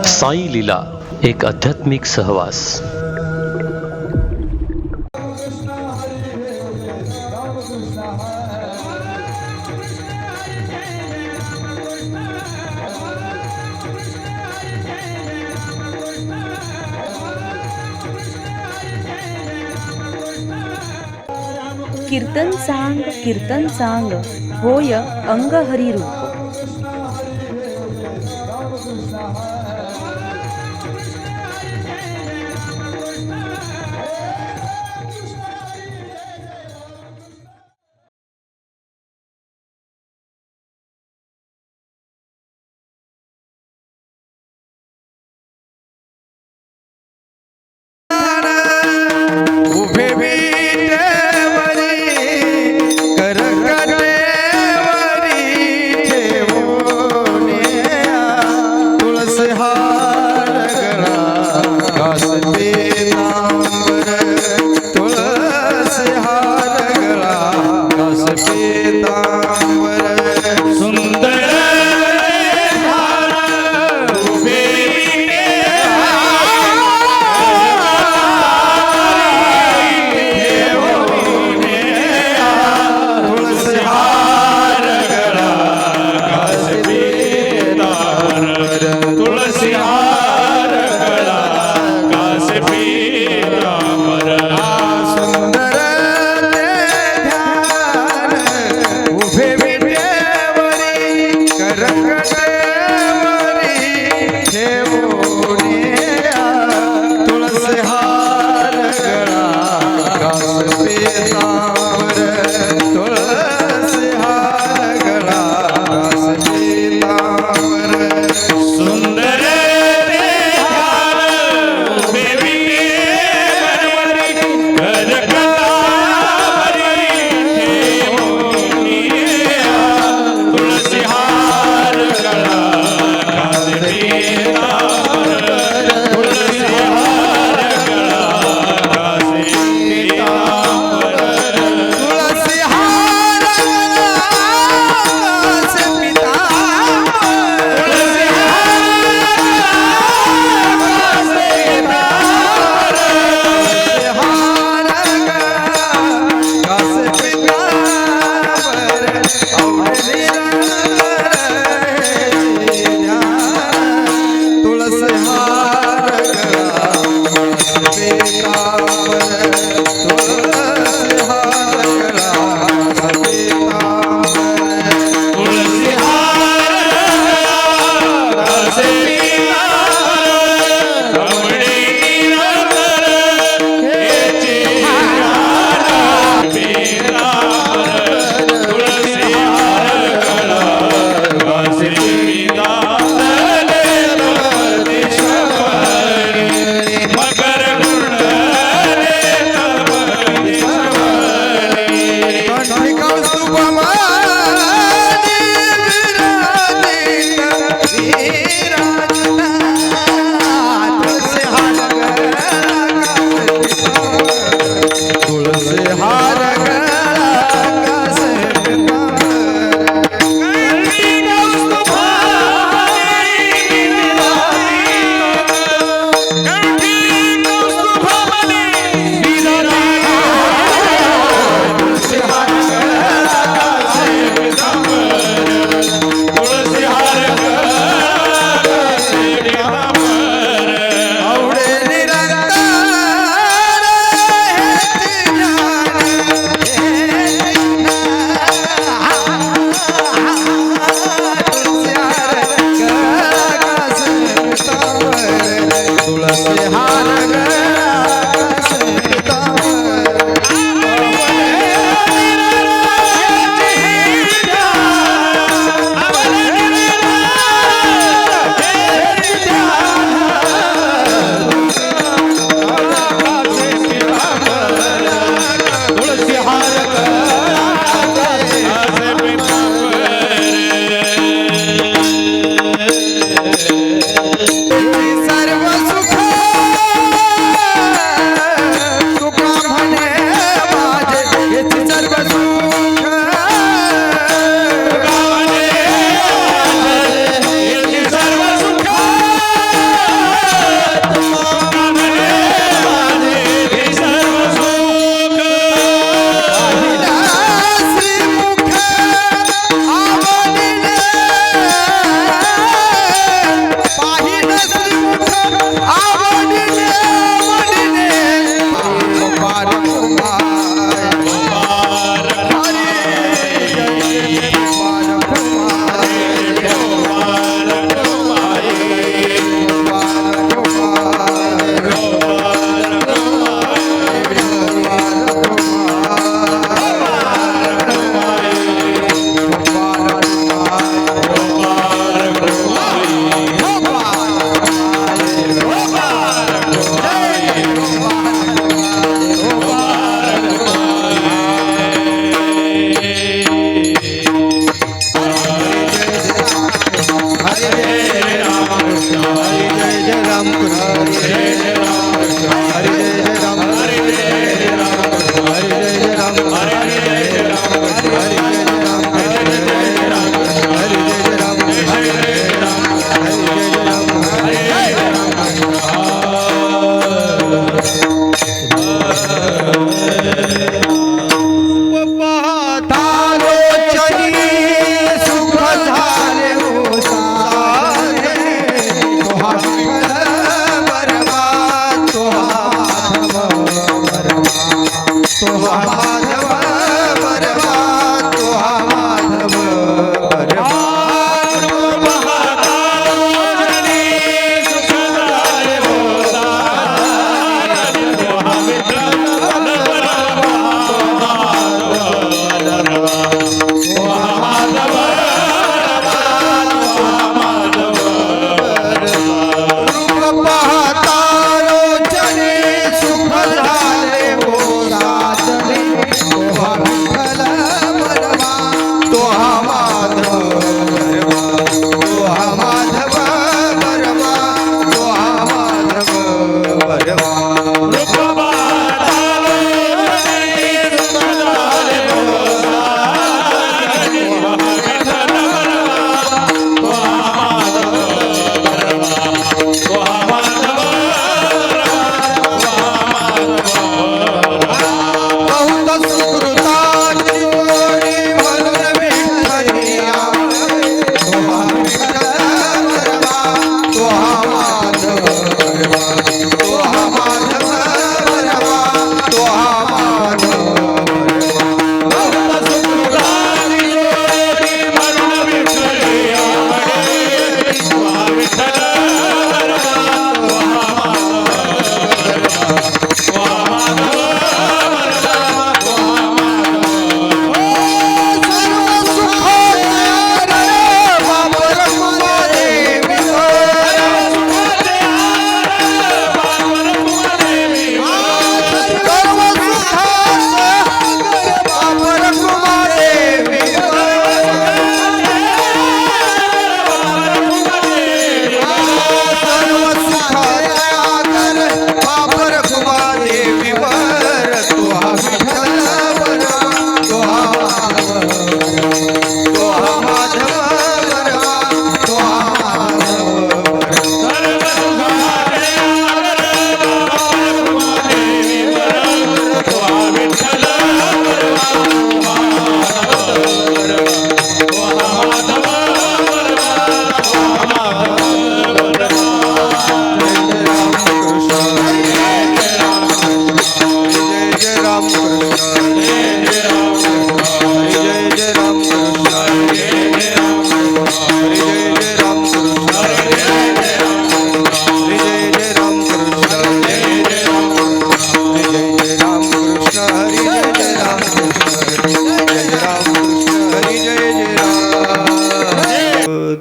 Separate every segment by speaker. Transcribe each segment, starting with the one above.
Speaker 1: साई लीला एक आध्यात्मिक सहवास.
Speaker 2: कीर्तन सांग होय अंग हरी रूप.
Speaker 3: उभे विटेवरी करकटेवरी ठेवून तुळस हार गळा कास पीतांबर तुळस हार गळा कास पीतांबर सुंदर सुंदर ते ध्यान उभे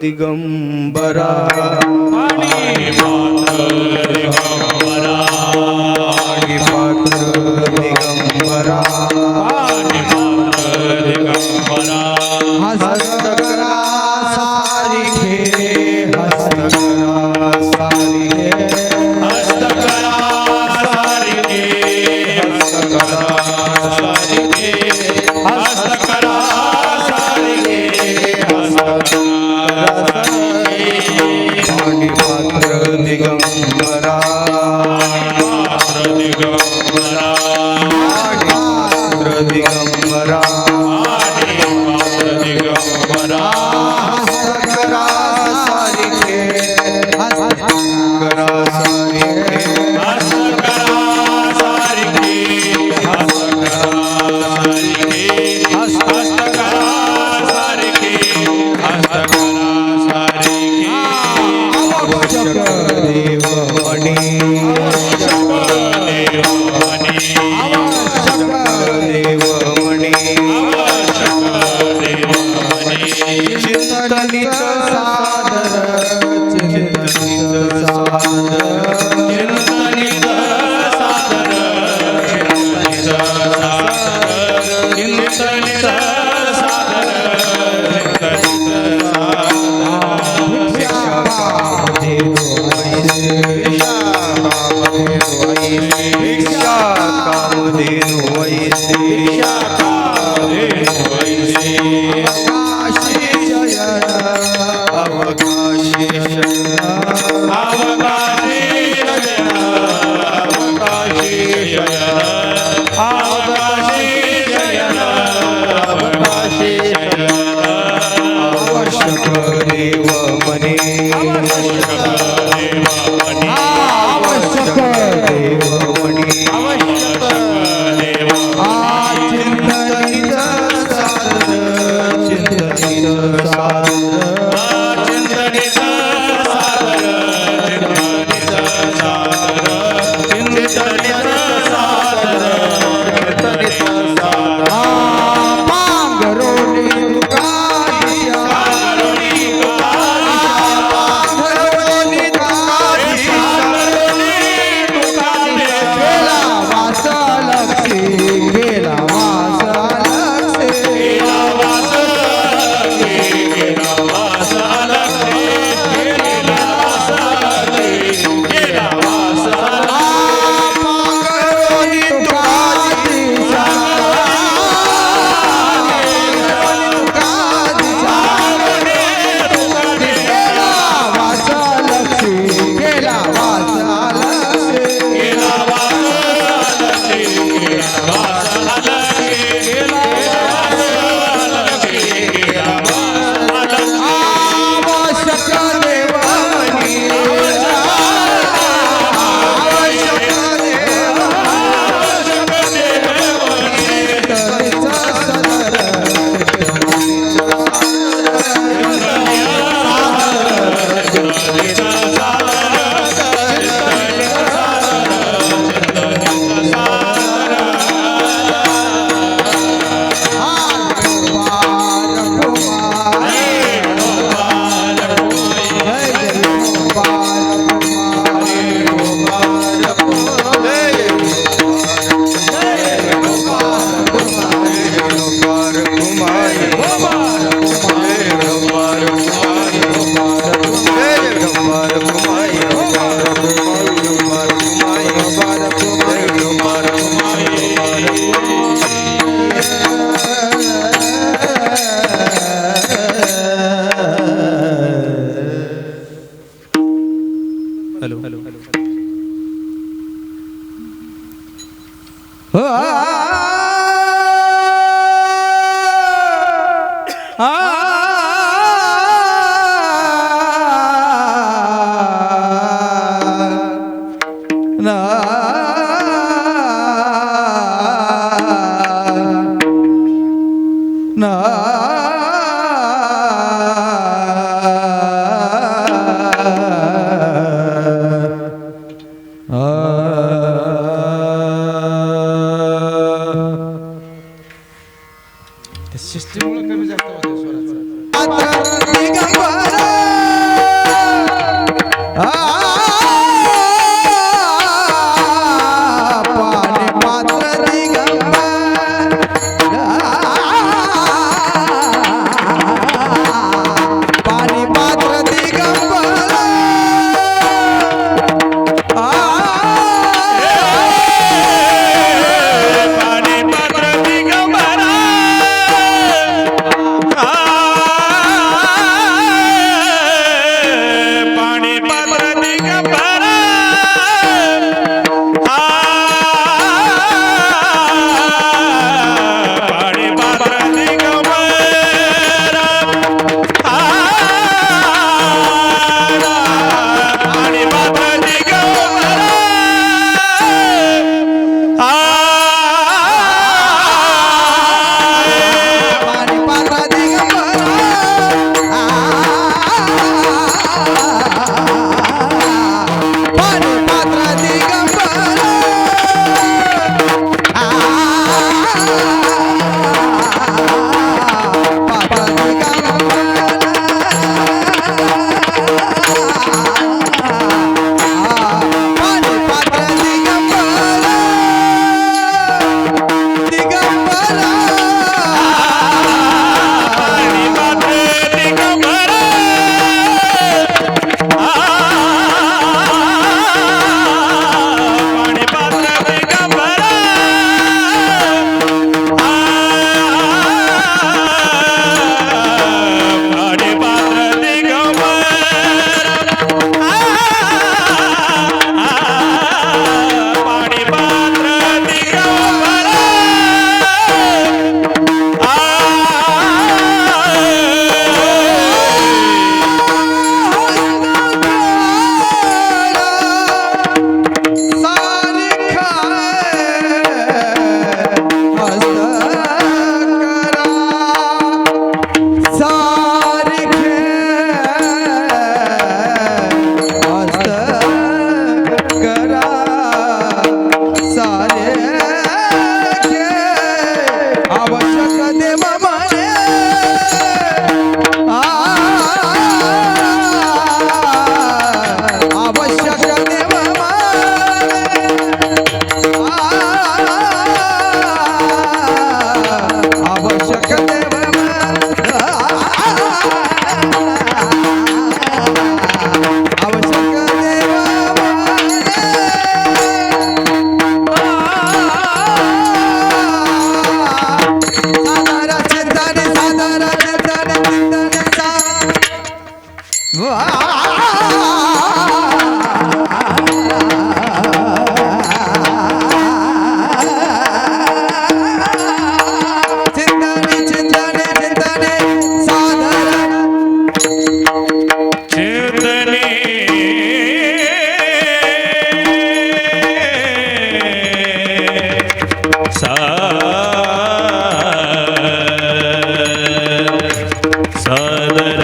Speaker 3: दिगंबरा दिगंबरा हस्तकरा सारिखे हस्तकरा सारिखे हस्तकरा सारिखे हस्तकरा सारिखे हस्तकरा सारिखे हस्तकरा पात्र दिगंबरा दिगंबरा दिगंबरा दिगंबरा हस्तकरा सारिखे हस्तकरा सारिखे हस्तकरा सारिखे हस्तकरा सारिखे हस्तकरा सारिखे हस्तकरा सारिखे आवश्यक देवमणि चिंतनित सादर चिंतनित सादर चिंतनित सादर चिंतनित सादर चिंतनित सादर भिक्षा कामधेनु वैसे
Speaker 4: सिस्टीममुळे कमी जास्त होते स्वराचा.
Speaker 3: सादर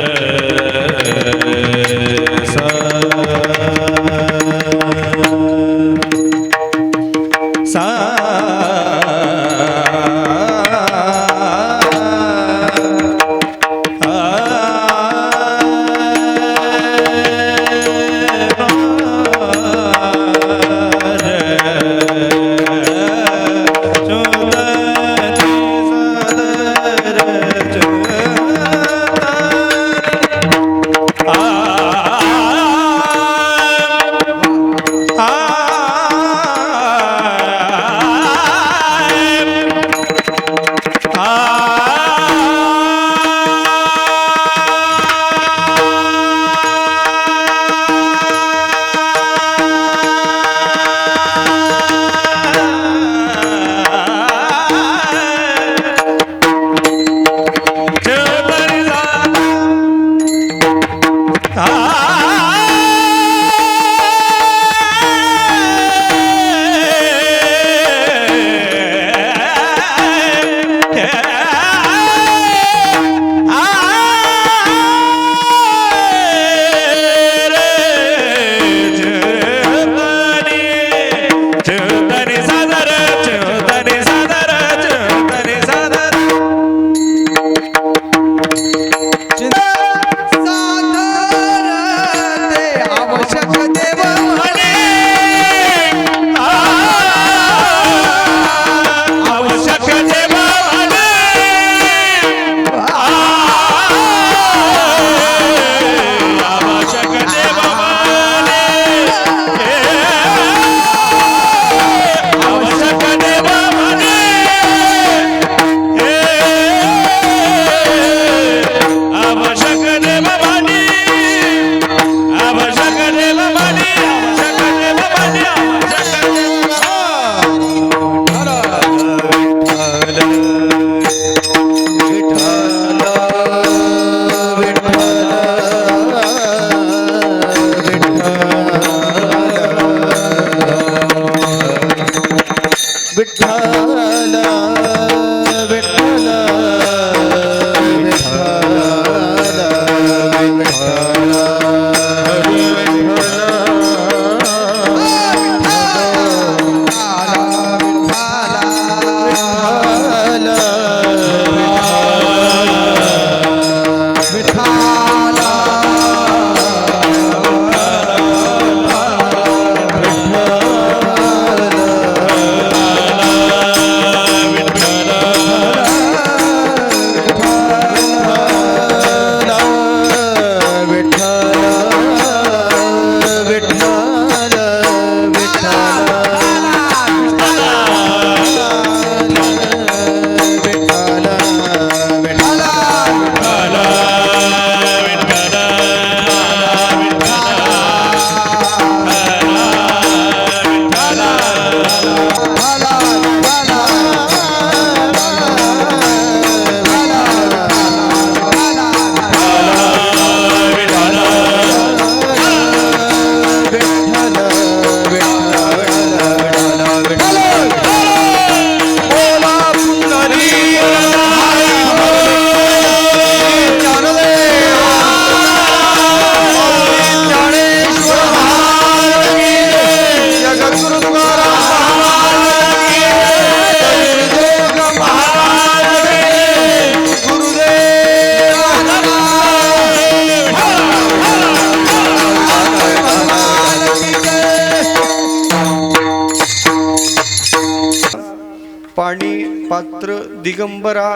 Speaker 4: पाणी पात्र दिगंबरा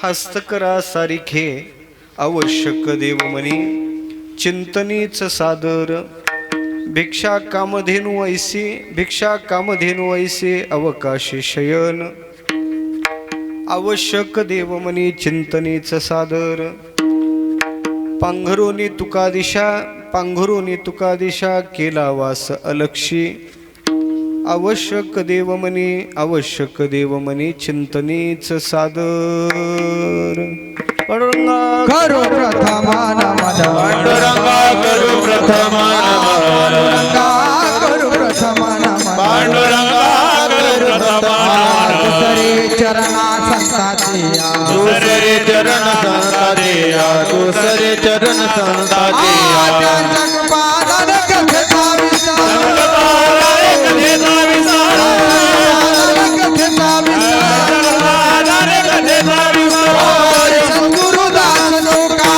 Speaker 4: हस्तकरा सारिखे आवश्यक देवमनी चिंतनीच सादर भिक्षा कामधेनु ऐसे अवकाशी शयन आवश्यक देवमनी चिंतनीच सादर पांघरोनी तुका दिशा केला वास अलक्षी आवश्यक देवमनी चिंतनीच सादर पांडुरंगा
Speaker 3: करू प्रथमा नमः
Speaker 4: पांडुरंगा करू प्रथमा
Speaker 3: पांडुरंगा करू प्रथमा नमः
Speaker 4: पांडुरंगा करू प्रथमा
Speaker 3: दुसरे चरणा संताची
Speaker 4: दुसरे चरण संतादिया दुसरे चरण संतादिया
Speaker 3: त्यांच्या कृपादान कथेचा विस्तार
Speaker 4: कथेचा विस्तार
Speaker 3: कथेचा विस्तार सद्गुरुदास लोका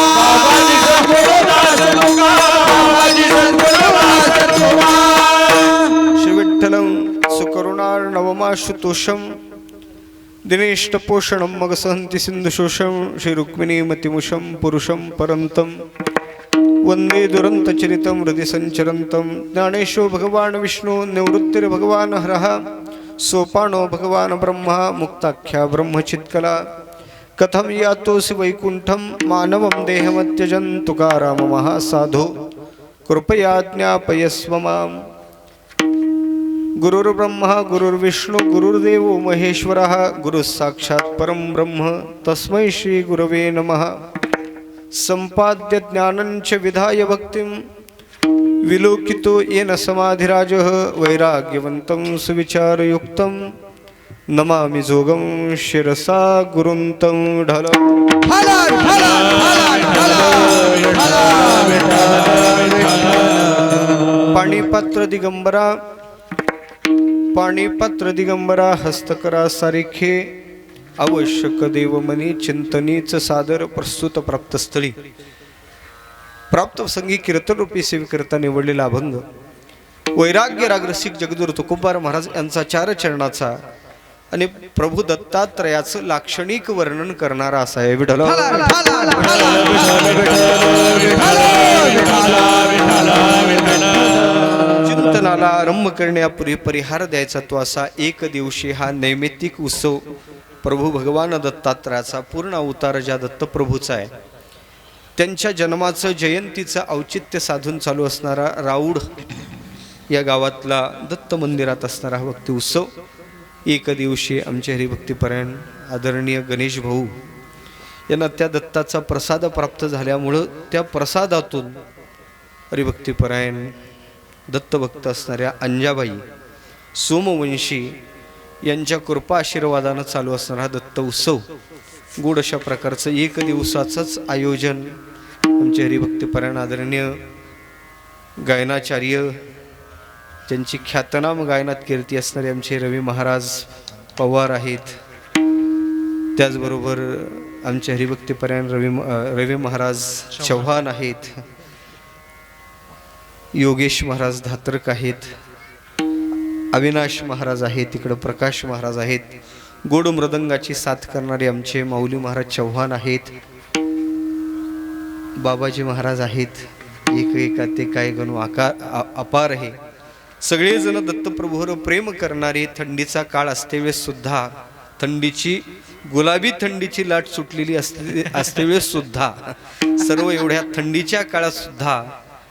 Speaker 4: श्री विठ्ठलं सुकरुणार्णवमाशुतोषं दिनेष्टपोषणं मगसहन्ति सिन्धुशोषं श्री रुक्मिणीमतिमुषं पुरुषं परन्तं वन्दे दुरन्तचरितं हृदि सञ्चरन्तं ज्ञानेशो भगवान् विष्णु निवृत्तिर्भगवान् हरः सोपानो भगवान् ब्रह्मा मुक्ताख्या ब्रह्मचित्कला कथं यातोऽसि वैकुण्ठं मानवं देहमत्यजन् तुकाराम महासाधो कृपया ज्ञापयस्व माम् गुरुर्ब्रह्मा गुरुर्विष्णु गुरुर्देवो महेश्वरः गुरुः साक्षात् परं ब्रह्म तस्मै श्री गुरवे नमः सम्पाद्य ज्ञानं च विधाय भक्तिं विलोकितो येन समाधिराजः वैराग्यवन्तं सुविचारयुक्तं नमामि जोगं शिरसा गुरुं तं ढल पाणीपात्र दिगंबरा पाणीपात्र दिगंबरा हस्तकरा सारिखे आवश्यक देवमनी चिंतनीच सादर प्रस्तुत प्राप्तस्थळी प्राप्त संगी कीर्तन रूपी सेविकर्ता निवडलेला अभंग वैराग्य रागरसिक जगद्गुरु तुकोबार महाराज यांचा चार चरणाचा आणि प्रभू दत्तात्रयाचं लाक्षणिक वर्णन करणारा असा आहे विठ्ठल चिंतनाला आरंभ करण्यापूर्वी परिहार द्यायचा तो असा एक दिवशी हा नैमित्तिक उत्सव प्रभू भगवान दत्तात्रयाचा पूर्ण अवतार ज्या दत्तप्रभूचा आहे त्यांच्या जन्माचं जयंतीचं औचित्य साधून चालू असणारा राऊड या गावातला दत्त मंदिरात असणारा हा भक्ती उत्सव एक दिवशी आमचे हरिभक्तीपरायण आदरणीय गणेश भाऊ यांना त्या दत्ताचा प्रसाद प्राप्त झाल्यामुळं त्या प्रसादातून हरिभक्तीपरायण दत्तभक्त असणाऱ्या अंजाबाई सोमवंशी यांच्या कृपा आशीर्वादानं चालू असणारा हा दत्त उत्सव गोड अशा प्रकारचं एक दिवसाचंच आयोजन आमचे हरिभक्तीपरायण आदरणीय गायनाचार्य ज्यांची ख्यातनाम गायनात कीर्ती असणारे आमचे रवी महाराज पवार आहेत त्याचबरोबर आमचे हरिभक्तीपरायण रवी महाराज चव्हाण आहेत योगेश महाराज धातरक आहेत अविनाश महाराज आहेत तिकडं प्रकाश महाराज आहेत गोड मृदंगाची साथ करणारे आमचे माऊली महाराज चव्हाण आहेत बाबाजी महाराज आहेत एक एका ते काय गणू अपार आहे सगळेजण दत्तप्रभूवर प्रेम करणारे थंडीचा काळ असते वेळेस सुद्धा थंडीची गुलाबी थंडीची लाट सुटलेली असते वेळेस सुद्धा सर्व एवढ्या थंडीच्या काळात सुद्धा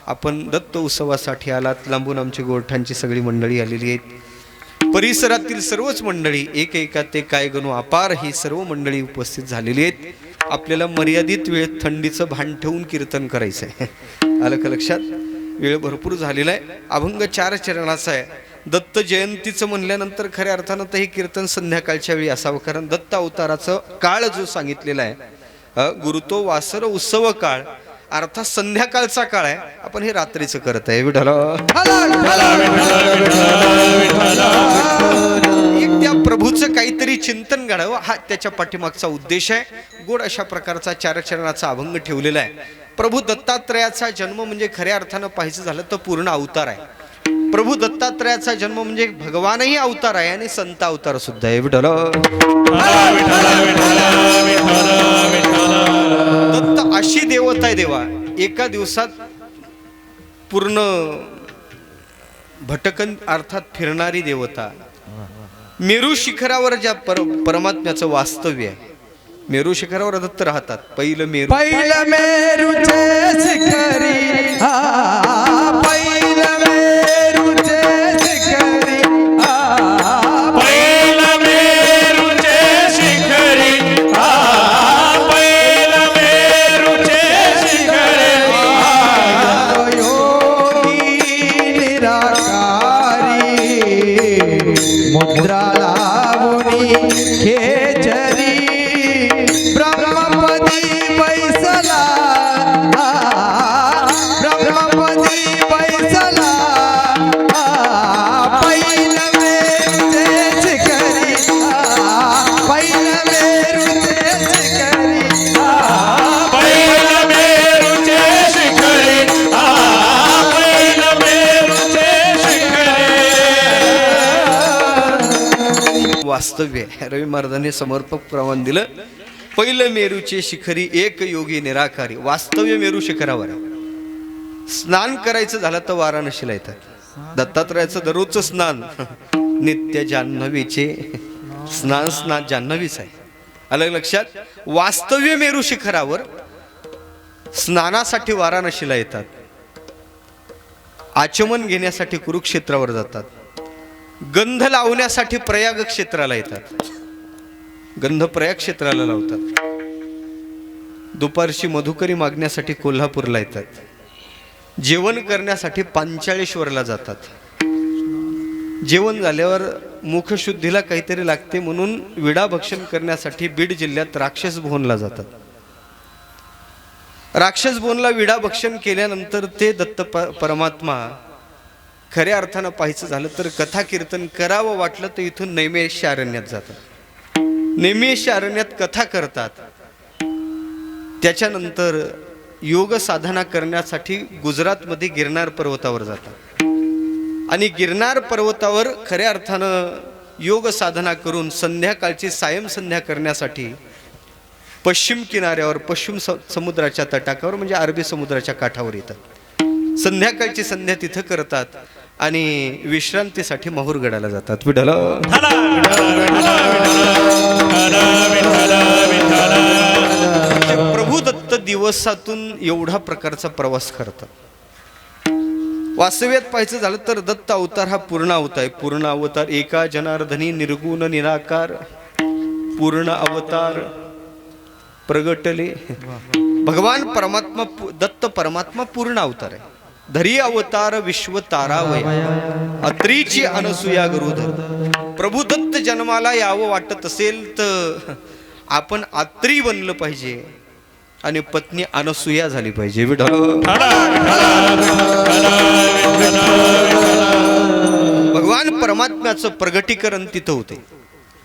Speaker 4: आपण दत्त उत्सवासाठी आलात लांबून आमची गोरठांची सगळी मंडळी आलेली आहेत परिसरातील सर्वच मंडळी एक एका ते काय गणू अपार ही सर्व मंडळी उपस्थित झालेली आहेत आपल्याला मर्यादित वेळेत थंडीचं भान ठेवून कीर्तन करायचं आहे आलं का लक्षात वेळ भरपूर झालेला आहे अभंग 4 चरणाचा आहे दत्त जयंतीचं म्हणल्यानंतर खऱ्या अर्थानं तर हे कीर्तन संध्याकाळच्या वेळी असावं कारण दत्त अवताराचं काळ जो सांगितलेला आहे गुरुतो वासर उत्सव काळ अर्थात संध्याकाळचा काळ आहे आपण हे रात्रीचं करत आहे विठ्ठल एक त्या प्रभूचं काहीतरी चिंतन घडावं हा त्याच्या पाठीमागचा उद्देश आहे गोड अशा प्रकारचा 4 चरणाचा अभंग ठेवलेला आहे प्रभू दत्तात्रयाचा जन्म म्हणजे खऱ्या अर्थानं पाहायचं झालं तर पूर्ण अवतार आहे प्रभू दत्तात्रयाचा जन्म म्हणजे भगवानही अवतार आहे आणि संत अवतार सुद्धा आहे विठ्ठल दत्त अशी देवता आहे देवा एका दिवसात पूर्ण भटकन अर्थात फिरणारी देवता मेरू शिखरावर ज्या परमात्म्याचं वास्तव्य आहे मेरू शिखरावर दत्त राहतात पहिलं
Speaker 3: मेरूचे शिखरी पहिलं मेरूचे शिखरी
Speaker 4: पहिलं मेरूचे शिखरी पहिलं मेरूचे शिखरी
Speaker 3: योगी निराकारी मुद्रा लावणी खेचरी ब्रह्म
Speaker 4: वास्तव्य आहे. रवी महाराजांनी समर्पक प्रमाण दिलं. पहिलं मेरूचे शिखरी एक योगी निराकारी. वास्तव्य मेरू शिखरावर आहे. स्नान करायचं झालं तर वाराणसीला येतात. दत्तात्रयाचं दररोजचं स्नान नित्य जान्हवीचे स्नान जान्हवीच आहे. अलग लक्षात. वास्तव्य मेरू शिखरावर स्नानासाठी वाराणसीला येतात. आचमन घेण्यासाठी कुरुक्षेत्रावर जातात. गंध लावण्यासाठी प्रयाग क्षेत्राला येतात. गंध प्रयाग क्षेत्राला लावतात. दुपारची मधुकरी मागण्यासाठी कोल्हापूरला येतात. जेवण करण्यासाठी पांचाळेश्वरला जातात. जेवण झाल्यावर मुखशुद्धीला काहीतरी लागते म्हणून विडा भक्षण करण्यासाठी बीड जिल्ह्यात राक्षस भुवनला जातात. राक्षस भुवनला विडा भक्षण केल्यानंतर ते दत्त परमात्मा खऱ्या अर्थानं पाहायचं झालं तर कथा कीर्तन करावं वाटलं तर इथून नैमिषारण्यात अरण्यात जातात. नैमिषारण्यात कथा करतात. त्याच्यानंतर योग साधना करण्यासाठी गुजरातमध्ये गिरनार पर्वतावर जातात. आणि गिरनार पर्वतावर खऱ्या अर्थानं योग साधना करून संध्याकाळची सायं संध्या करण्यासाठी पश्चिम किनाऱ्यावर पश्चिम समुद्राच्या तटाकावर म्हणजे अरबी समुद्राच्या काठावर येतात. संध्याकाळची संध्या तिथं करतात आणि विश्रांतीसाठी माहूरगडाला जातात. विठ्ठल प्रभू दत्त दिवसातून एवढा प्रकारचा प्रवास करतात. वास्तव्यात पाहायचं झालं तर दत्त अवतार हा पूर्ण अवतार आहे. पूर्ण अवतार एका जनार्दनी निर्गुण निराकार पूर्ण अवतार प्रगटले. भगवान परमात्मा दत्त परमात्मा पूर्ण अवतार आहे. धरी अवतार विश्व तारावय अत्रीची अनसुया गरुधर. प्रभू दत्त जन्माला यावं वाटत असेल तर आपण अत्री बनलं पाहिजे आणि पत्नी अनसुया झाली पाहिजे. भगवान परमात्म्याचं प्रगटीकरण तिथं होते.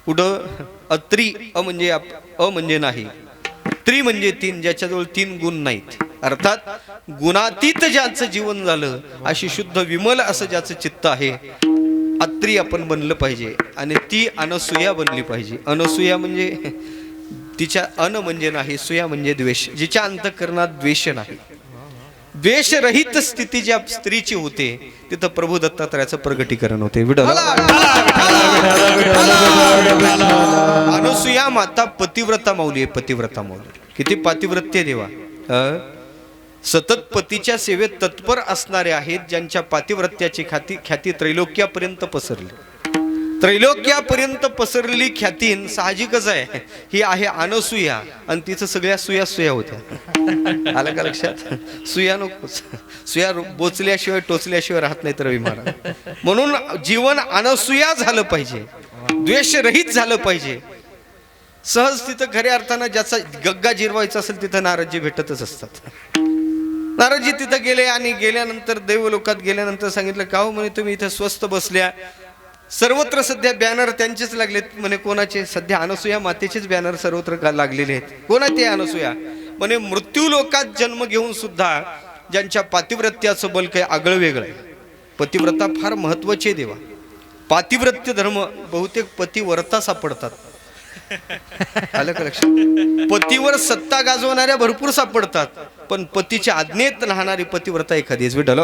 Speaker 4: कुठं? अत्री अ म्हणजे नाही, त्री म्हणजे तीन, ज्याच्याजवळ तीन गुण नाहीत. अर्थात गुणातीत ज्याचं जीवन झालं अशी शुद्ध विमल असं ज्याचं चित्त आहे अत्री आपण बनलं पाहिजे. आणि ती अनसुया बनली पाहिजे. अनसुया म्हणजे तिच्या अन म्हणजे नाही, सुया म्हणजे द्वेष. जिच्या अंतःकरणात द्वेष नाही, द्वेषरहित स्थिती ज्या स्त्रीची होते तिथं प्रभू दत्तात्रयाचं प्रगटीकरण होते. अनसुया माता पतिव्रता माऊली आहे. पतिव्रता माऊली किती पातिव्रत्य देवा. सतत पतीच्या सेवेत तत्पर असणारे आहेत, ज्यांच्या पातिव्रत्याची ख्याती त्रैलोक्यापर्यंत पसरली. त्रैलोक्यापर्यंत पसरलेली ख्याती साहजिकच आहे. ही आहे अनसुया आणि तिचं सगळ्या सुया होत्या. आलं का लक्षात? सुया नको, सुया बोचल्याशिवाय टोचल्याशिवाय राहत नाही तर रवी महाराज. म्हणून जीवन अनसुया झालं पाहिजे, द्वेषरहित झालं पाहिजे. सहज तिथं खऱ्या अर्थानं ज्याचा गग्गा जिरवायचा असेल तिथं नारदजी भेटतच असतात. नारदजी तिथं गेले आणि गेल्यानंतर देवलोकात गेल्यानंतर सांगितलं का हो म्हणे तुम्ही इथं स्वस्त बसल्या. सर्वत्र सध्या बॅनर त्यांचेच लागलेत म्हणे. कोणाचे? सध्या अनसुया मातेचेच बॅनर सर्वत्र लागलेले आहेत. कोणाचे अनसुया? म्हणे मृत्यू लोकात जन्म घेऊन सुद्धा ज्यांच्या पातिव्रत्याचं बल काही आगळं वेगळं आहे. पतिव्रता फार महत्वाची देवा. पातिव्रत्य धर्म बहुतेक पतिव्रता सापडतात. आलं का लक्षात? पतीवर सत्ता गाजवणाऱ्या भरपूर सापडतात, पण पतीच्या आज्ञेत राहणारी पतिव्रता एखादीच. विठ्ठल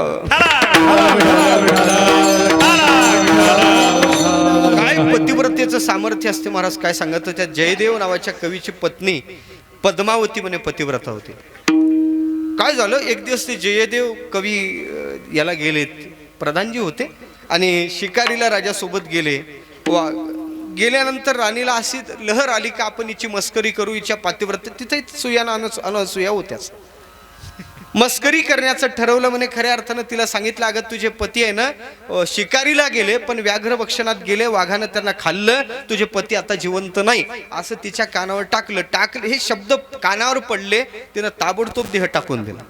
Speaker 4: काय पतिव्रतेचं सामर्थ्य असते महाराज. काय सांगत त्या जयदेव नावाच्या कवीची पत्नी पद्मावती म्हणे पतिव्रता होती. काय झालं एक दिवस ते जयदेव कवी याला गेलेत, प्रधानजी होते आणि शिकारीला राजासोबत गेले. गेल्यानंतर राणीला अशी लहर आली का आपण हिची मस्करी करू, हिच्या पातिव्रत्य. तिथे सुयाना अनसुया होत्याच. मस्करी करण्याचं ठरवलं म्हणे. खऱ्या अर्थानं तिला सांगितलं अगं तुझे पती आहे ना शिकारीला गेले पण व्याघ्र भक्षणात गेले, वाघानं त्यांना खाल्लं, तुझे पती आता जिवंत नाही असं तिच्या कानावर टाकलं. हे शब्द कानावर पडले, तिनं ताबडतोब देह टाकून दिला.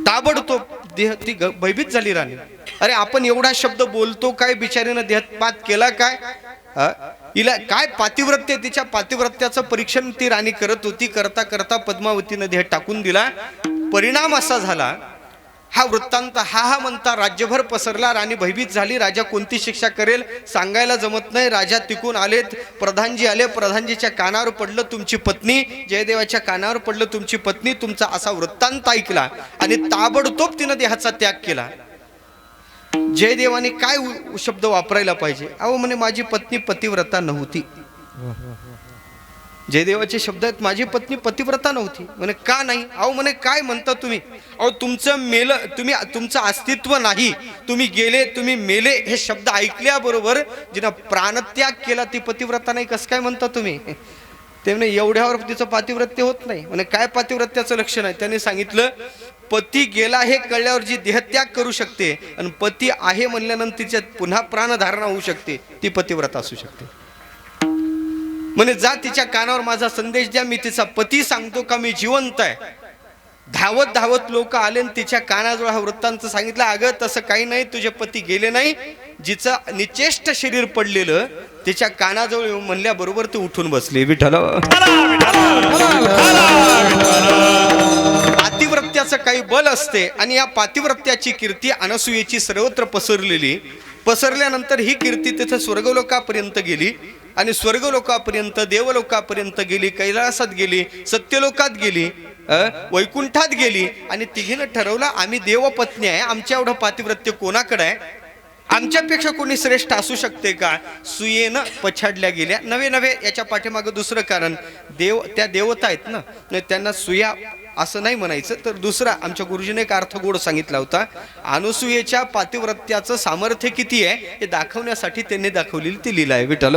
Speaker 4: ताबडतोब देह. ती भयभीत झाली राणी. अरे आपण एवढा शब्द बोलतो काय, बिचारीनं देहपात केला काय? हिला काय पातिव्रत्य, तिच्या पातिव्रत्याचं परीक्षण ती राणी करत होती. करता करता पद्मावतीनं देह टाकून दिला. परिणाम असा झाला हा वृत्तांत हा म्हणता राज्यभर पसरला. राणी भयभीत झाली. राजा कोणती शिक्षा करेल सांगायला जमत नाही. राजा तिकून आलेत, प्रधानजी आले. प्रधानजीच्या कानावर पडलं तुमची पत्नी, जयदेवाच्या कानावर पडलं तुमची पत्नी. तुमचा असा वृत्तांत ऐकला आणि ताबडतोब तिनं देहाचा त्याग केला. जयदेवाने काय शब्द वापरायला पाहिजे? अहो म्हणे माझी पत्नी पतिव्रता नव्हती. जयदेवाचे शब्द आहेत, माझी पत्नी पतिव्रता नव्हती. म्हणे का नाही? अहो म्हणे काय म्हणता तुम्ही? अहो तुमचं मेलं, तुम्ही तुमचं अस्तित्व नाही, तुम्ही गेले, तुम्ही मेले हे शब्द ऐकल्याबरोबर जिनं प्राणत्याग केला ती पतिव्रता नाही कसं काय म्हणता तुम्ही? ते म्हणे एवढ्यावर तिचं पातिव्रत्य होत नाही. म्हणे काय पातिव्रत्याचं लक्षण आहे? त्याने सांगितलं पती गेला हे कळल्यावर जी देहत्याग करू शकते आणि पती आहे म्हणल्यानंतर तिच्यात पुन्हा प्राणधारणा होऊ शकते, ती पतिव्रता असू शकते. म्हणे जा तिच्या कानावर माझा संदेश द्या, मी तिचा पती सांगतो का मी जिवंत आहे. धावत धावत लोक आले आणि तिच्या कानाजवळ हा वृत्तांत सांगितलं. अगं तसं काही नाही, तुझे पती गेले नाही. जिचं निचेष्ट शरीर पडलेलं तिच्या कानाजवळ येऊन म्हणल्याबरोबर ते उठून बसले. विठ्ठल पातिव्रत्याचं काही बल असते आणि या पातिव्रत्याची कीर्ती अनसूयेची सर्वत्र पसरल्यानंतर ही कीर्ती तिथे स्वर्गलोकापर्यंत गेली आणि स्वर्गलोकापर्यंत, देवलोकापर्यंत गेली, कैलासात गेली, सत्यलोकात गेली, वैकुंठात गेली. आणि तिघीनं ठरवलं आम्ही देवपत्नी आहे, आमच्या एवढं पातिव्रत्य कोणाकडे आहे? आमच्यापेक्षा कोणी श्रेष्ठ असू शकते का? सुयेनं पछाडल्या गेल्या. नवे याच्या पाठीमागं दुसरं कारण, त्या देवता आहेत ना, त्यांना सुया असं नाही म्हणायचं, तर दुसरा आमच्या गुरुजीने एक अर्थ गोड सांगितला होता. अनुसूयेच्या पातिव्रत्याचं सामर्थ्य किती आहे हे दाखवण्यासाठी त्यांनी दाखवलेली ती लीला आहे. विठ्ठल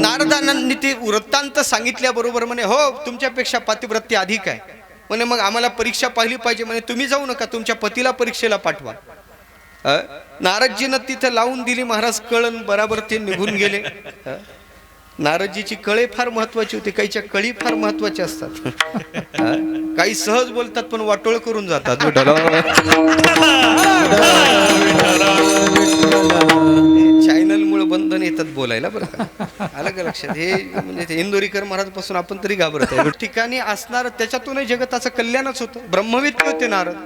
Speaker 4: नारदांनी ते वृत्तांत सांगितल्याबरोबर म्हणे हो तुमच्यापेक्षा पातिव्रत्य अधिक आहे. म्हणे मग आम्हाला परीक्षा पाहिली पाहिजे. म्हणे तुम्ही जाऊ नका, तुमच्या पतीला परीक्षेला पाठवा. नारदजीनं तिथं लावून दिली. महाराज कळण बराबर ते निघून गेले. नारदजीची कळे फार महत्वाची होती, काहीच्या कळी फार महत्वाच्या असतात. काही सहज बोलतात पण वाटोळ करून जातात. चॅनल मुळे बंधन येतात बोलायला बरं का, आलं का लक्षात? हे म्हणजे इंदोरीकर महाराज पासून आपण तरी घाबरत आहे. ठिकाणी असणार त्याच्यातूनही जगताचं कल्याणच होतं. ब्रह्मविद्य होते नारद.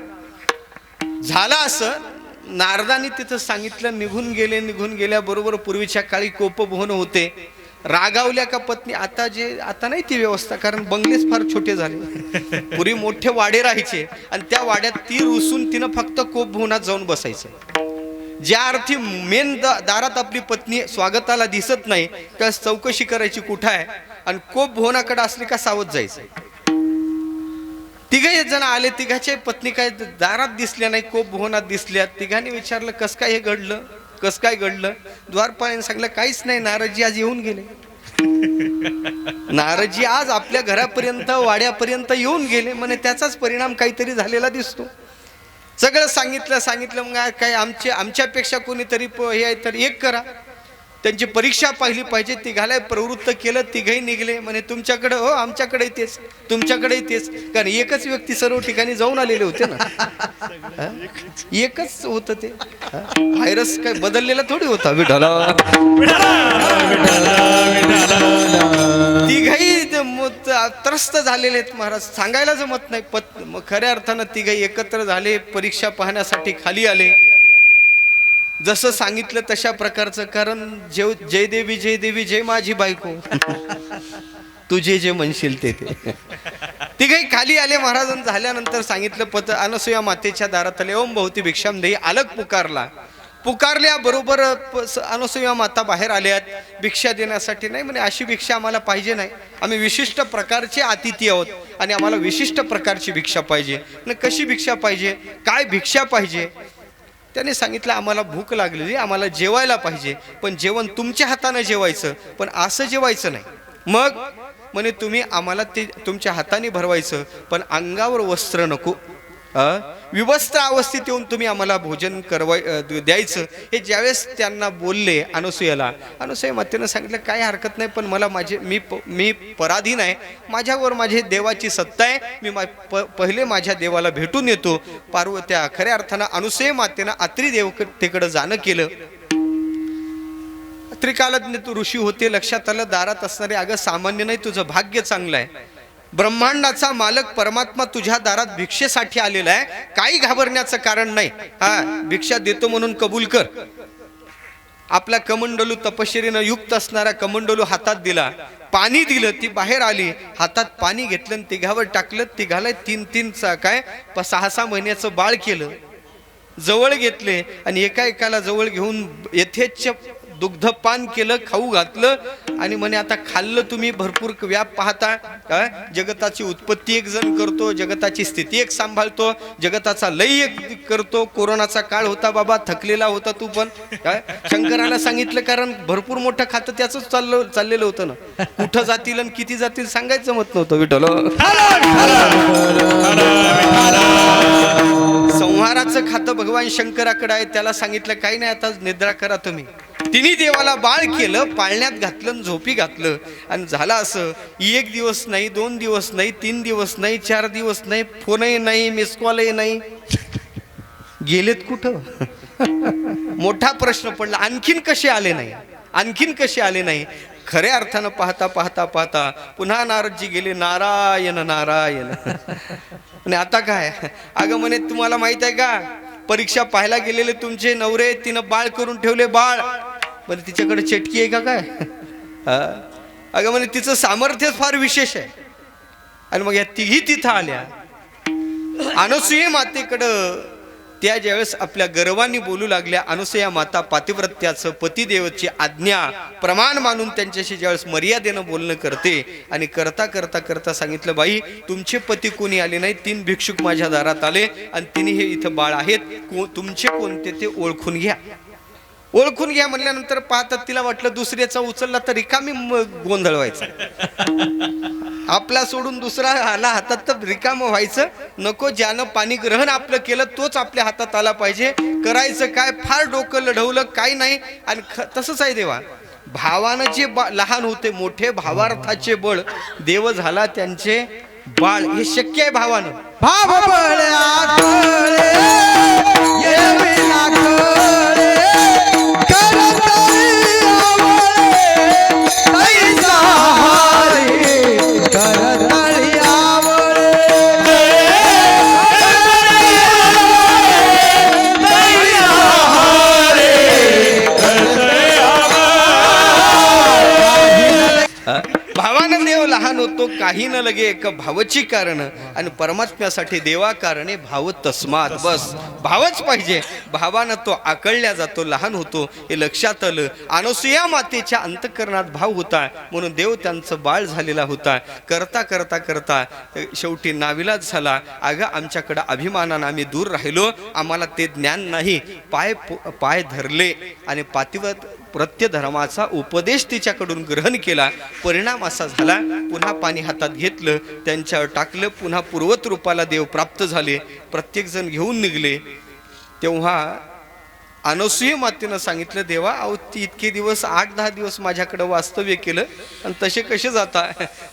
Speaker 4: झालं असं, नारदांनी तिथं सांगितलं, निघून गेल्याबरोबर पूर्वीच्या काळी कोपभवन होते. रागावल्या का पत्नी, आता नाही ती व्यवस्था, कारण बंगलेच फार छोटे झाले. पूर्वी मोठे वाडे राहायचे आणि त्या वाड्यात ती रुसून तिनं फक्त कोपभवनात जाऊन बसायचं. ज्या अर्थी मेन दारात आपली पत्नी स्वागताला दिसत नाही त्या चौकशी करायची कुठं आहे, आणि कोपभवनाकडे असली का सावध जायचं. तिघही जण आले, तिघाच्या पत्नी काय दारात दिसल्या नाही, कोपभवनात दिसल्या. तिघांनी विचारलं कस काय हे घडलं, कस काय घडलं? द्वारपाळाने सांगितलं काहीच नाही, नारदजी आज येऊन गेले. नारदजी आज आपल्या घरापर्यंत, वाड्यापर्यंत येऊन गेले. म्हणे त्याचाच परिणाम काहीतरी झालेला दिसतो. सगळं सांगितलं. मग काय आमच्यापेक्षा कोणीतरी हे आहे तर एक करा, त्यांची परीक्षा पाहिली पाहिजे. तिघाला प्रवृत्त केलं. तिघही निघले. म्हणे तुमच्याकडे हो, आमच्याकडे तेच, तुमच्याकडे तेच. कारण एकच व्यक्ती सर्व ठिकाणी जाऊन आलेले होते ना, एकच होतं ते. व्हायरस काय बदललेला थोडी होता. तिघही त्रस्त झालेले आहेत महाराज, सांगायला जमत नाही. मग खऱ्या अर्थानं तिघही एकत्र झाले, परीक्षा पाहण्यासाठी खाली आले. जसं सांगितलं तशा प्रकारचं. कारण जयदेवी जयदेवी जय माझी बायको, तुझे जे म्हणशील ते. तिघही खाली आले. महाराजांनी झाल्यानंतर सांगितलं अनसूया मातेच्या दारात आले. ओम भवती भिक्षाम देही. अलग पुकारल्या बरोबर अनसूया माता बाहेर आल्यात भिक्षा देण्यासाठी. नाही म्हणे अशी भिक्षा आम्हाला पाहिजे नाही, आम्ही विशिष्ट प्रकारचे अतिथी आहोत आणि आम्हाला विशिष्ट प्रकारची भिक्षा पाहिजे. कशी भिक्षा पाहिजे, काय भिक्षा पाहिजे? त्याने सांगितलं आम्हाला भूक लागलेली, आम्हाला जेवायला पाहिजे, पण जेवण तुमच्या हाताने जेवायचं, पण असं जेवायचं नाही. मग म्हणे तुम्ही आम्हाला ते तुमच्या हाताने भरवायचं, पण अंगावर वस्त्र नको, विवस्त्र अवस्थेत येऊन तुम्ही आम्हाला भोजन द्यायचं. हे ज्यावेळेस त्यांना बोलले अनसूयाला, अनसूया मातेनं सांगितलं काय हरकत नाही, पण मला मी पराधीन आहे, माझ्यावर माझे देवाची सत्ता आहे, मी पहिले माझ्या देवाला भेटून येतो. पार्वत्या खऱ्या अर्थानं अनसूया मातेनं अत्री देवतेकडे जाणं केलं. त्रिकालज्ञ तू ऋषी होते, लक्षात आलं. दारात असणारे अगं सामान्य नाही, तुझं भाग्य चांगलं आहे. ब्रह्मांडाचा मालक परमात्मा तुझ्या दारात भिक्षेसाठी आलेला आहे, काही घाबरण्याचं कारण नाही. हा, भिक्षा देतो म्हणून कबूल कर. आपला कमंडलू, तपश्चर्येनं युक्त असणारा कमंडलू हातात दिला, पाणी दिलं, ती बाहेर आली, हातात पाणी घेतलं आणि तिघावर टाकलं. तिघाला 3-3 काय 6-6 महिन्याचं बाळ केलं, जवळ घेतले आणि एका एकाला जवळ घेऊन यथेच्छ दुग्धपान केलं, खाऊ घातलं आणि म्हणे आता खाल्लं तुम्ही, भरपूर व्याप पाहता. काय जगताची उत्पत्ती एक जण करतो, जगताची स्थिती एक सांभाळतो, जगताचा लय एक करतो. कोरोनाचा काळ होता बाबा, थकलेला होता तू पण. काय शंकराला सांगितलं, कारण भरपूर मोठं खातं त्याच चाललेलं होतं ना. कुठं जातील आणि किती जातील सांगायचं मत नव्हतं. विठ्ठल संहाराचं खातं भगवान शंकराकडे आहे. त्याला सांगितलं काही नाही, आता निद्रा करा तुम्ही. तिने देवाला बाळ केलं, पाळण्यात घातलं, झोपी घातलं आणि झालं असं. 1 दिवस नाही, 2 दिवस नाही, 3 दिवस नाही, 4 दिवस नाही, फोनही नाही, मिस कॉलही नाही. गेलेत कुठं? मोठा प्रश्न पडला. आणखीन कसे आले नाही, आणखीन कसे आले नाही. खऱ्या अर्थानं पाहता पाहता पाहता पुन्हा नारदजी गेले. नारायण नारायण. आणि आता काय? अगं म्हणे तुम्हाला माहित आहे का, परीक्षा पाहायला गेलेले तुमचे नवरे, तिनं बाळ करून ठेवले. बाळ म्हणजे तिच्याकडे चटकी आहे का काय? अगं म्हणे तिचं सामर्थ्यच फार विशेष आहे. आणि मग या तिघी तिथं आल्या. अनसूये मातेकडं त्या ज्यावेळेस आपल्या गर्वाने बोलू लागल्या, अनसूया माता पातिव्रत्याचं पतिदेवची आज्ञा प्रमाण मानून त्यांच्याशी ज्यावेळेस मर्यादेनं बोलणं करते आणि करता करता करता सांगितलं, बाई तुमचे पती कोणी आले नाही, 3 भिक्षुक माझ्या दारात आले आणि तिने हे इथं बाळ आहेत, तुमचे कोणते ते ओळखून घ्या. ओळखून घ्या म्हणल्यानंतर पाहतात तिला वाटलं दुसऱ्याचा उचलला तर रिकामी गोंधळ व्हायचा. आपला सोडून दुसरा आला हातात तर रिकामं व्हायचं नको. ज्यानं पाणी ग्रहण आपलं केलं तोच आपल्या हातात आला पाहिजे. करायचं काय? फार डोकं लढवलं, काही नाही. आणि तसंच आहे देवा. भावानं जे लहान होते, मोठे भावार्थाचे बळ देव झाला त्यांचे बाळ. हे शक्य आहे भावानं.
Speaker 3: भाव बळ्या कळे, येवी लागळे, करतळी आवळे, तैसा हरी, करतळी आवळे, तैसा हरी, करतळी आवळे.
Speaker 4: भावानं देव लहान होतो, काही न लगे एक भावची कारण. आणि परमात्म्यासाठी देवा कारणे भाव तस्मात. बस भावच पाहिजे. भावानं तो आकळल्या जातो, लहान होतो, हे लक्षात आलं. अनसूया मातेच्या अंतःकरणात भाव होता म्हणून देव त्यांचं बाळ झालेला होता. करता करता करता शेवटी नाविलाज झाला. अगं आमच्याकडं अभिमानानं आम्ही दूर राहिलो, आम्हाला ते ज्ञान नाही. पाय धरले आणि प्रत्य धर्माचा उपदेश तिच्याकडून ग्रहण केला. परिणाम असा झाला, पुन्हा पाणी हातात घेतलं, त्यांच्यावर टाकलं, पुन्हा पूर्वत रूपाला देव प्राप्त झाले. प्रत्येक जण घेऊन निघले. तेव्हा अनसूये मातेनं सांगितलं, देवा अहो ती इतके दिवस 8-10 दिवस माझ्याकडं वास्तव्य केलं आणि तसे कसे जाता?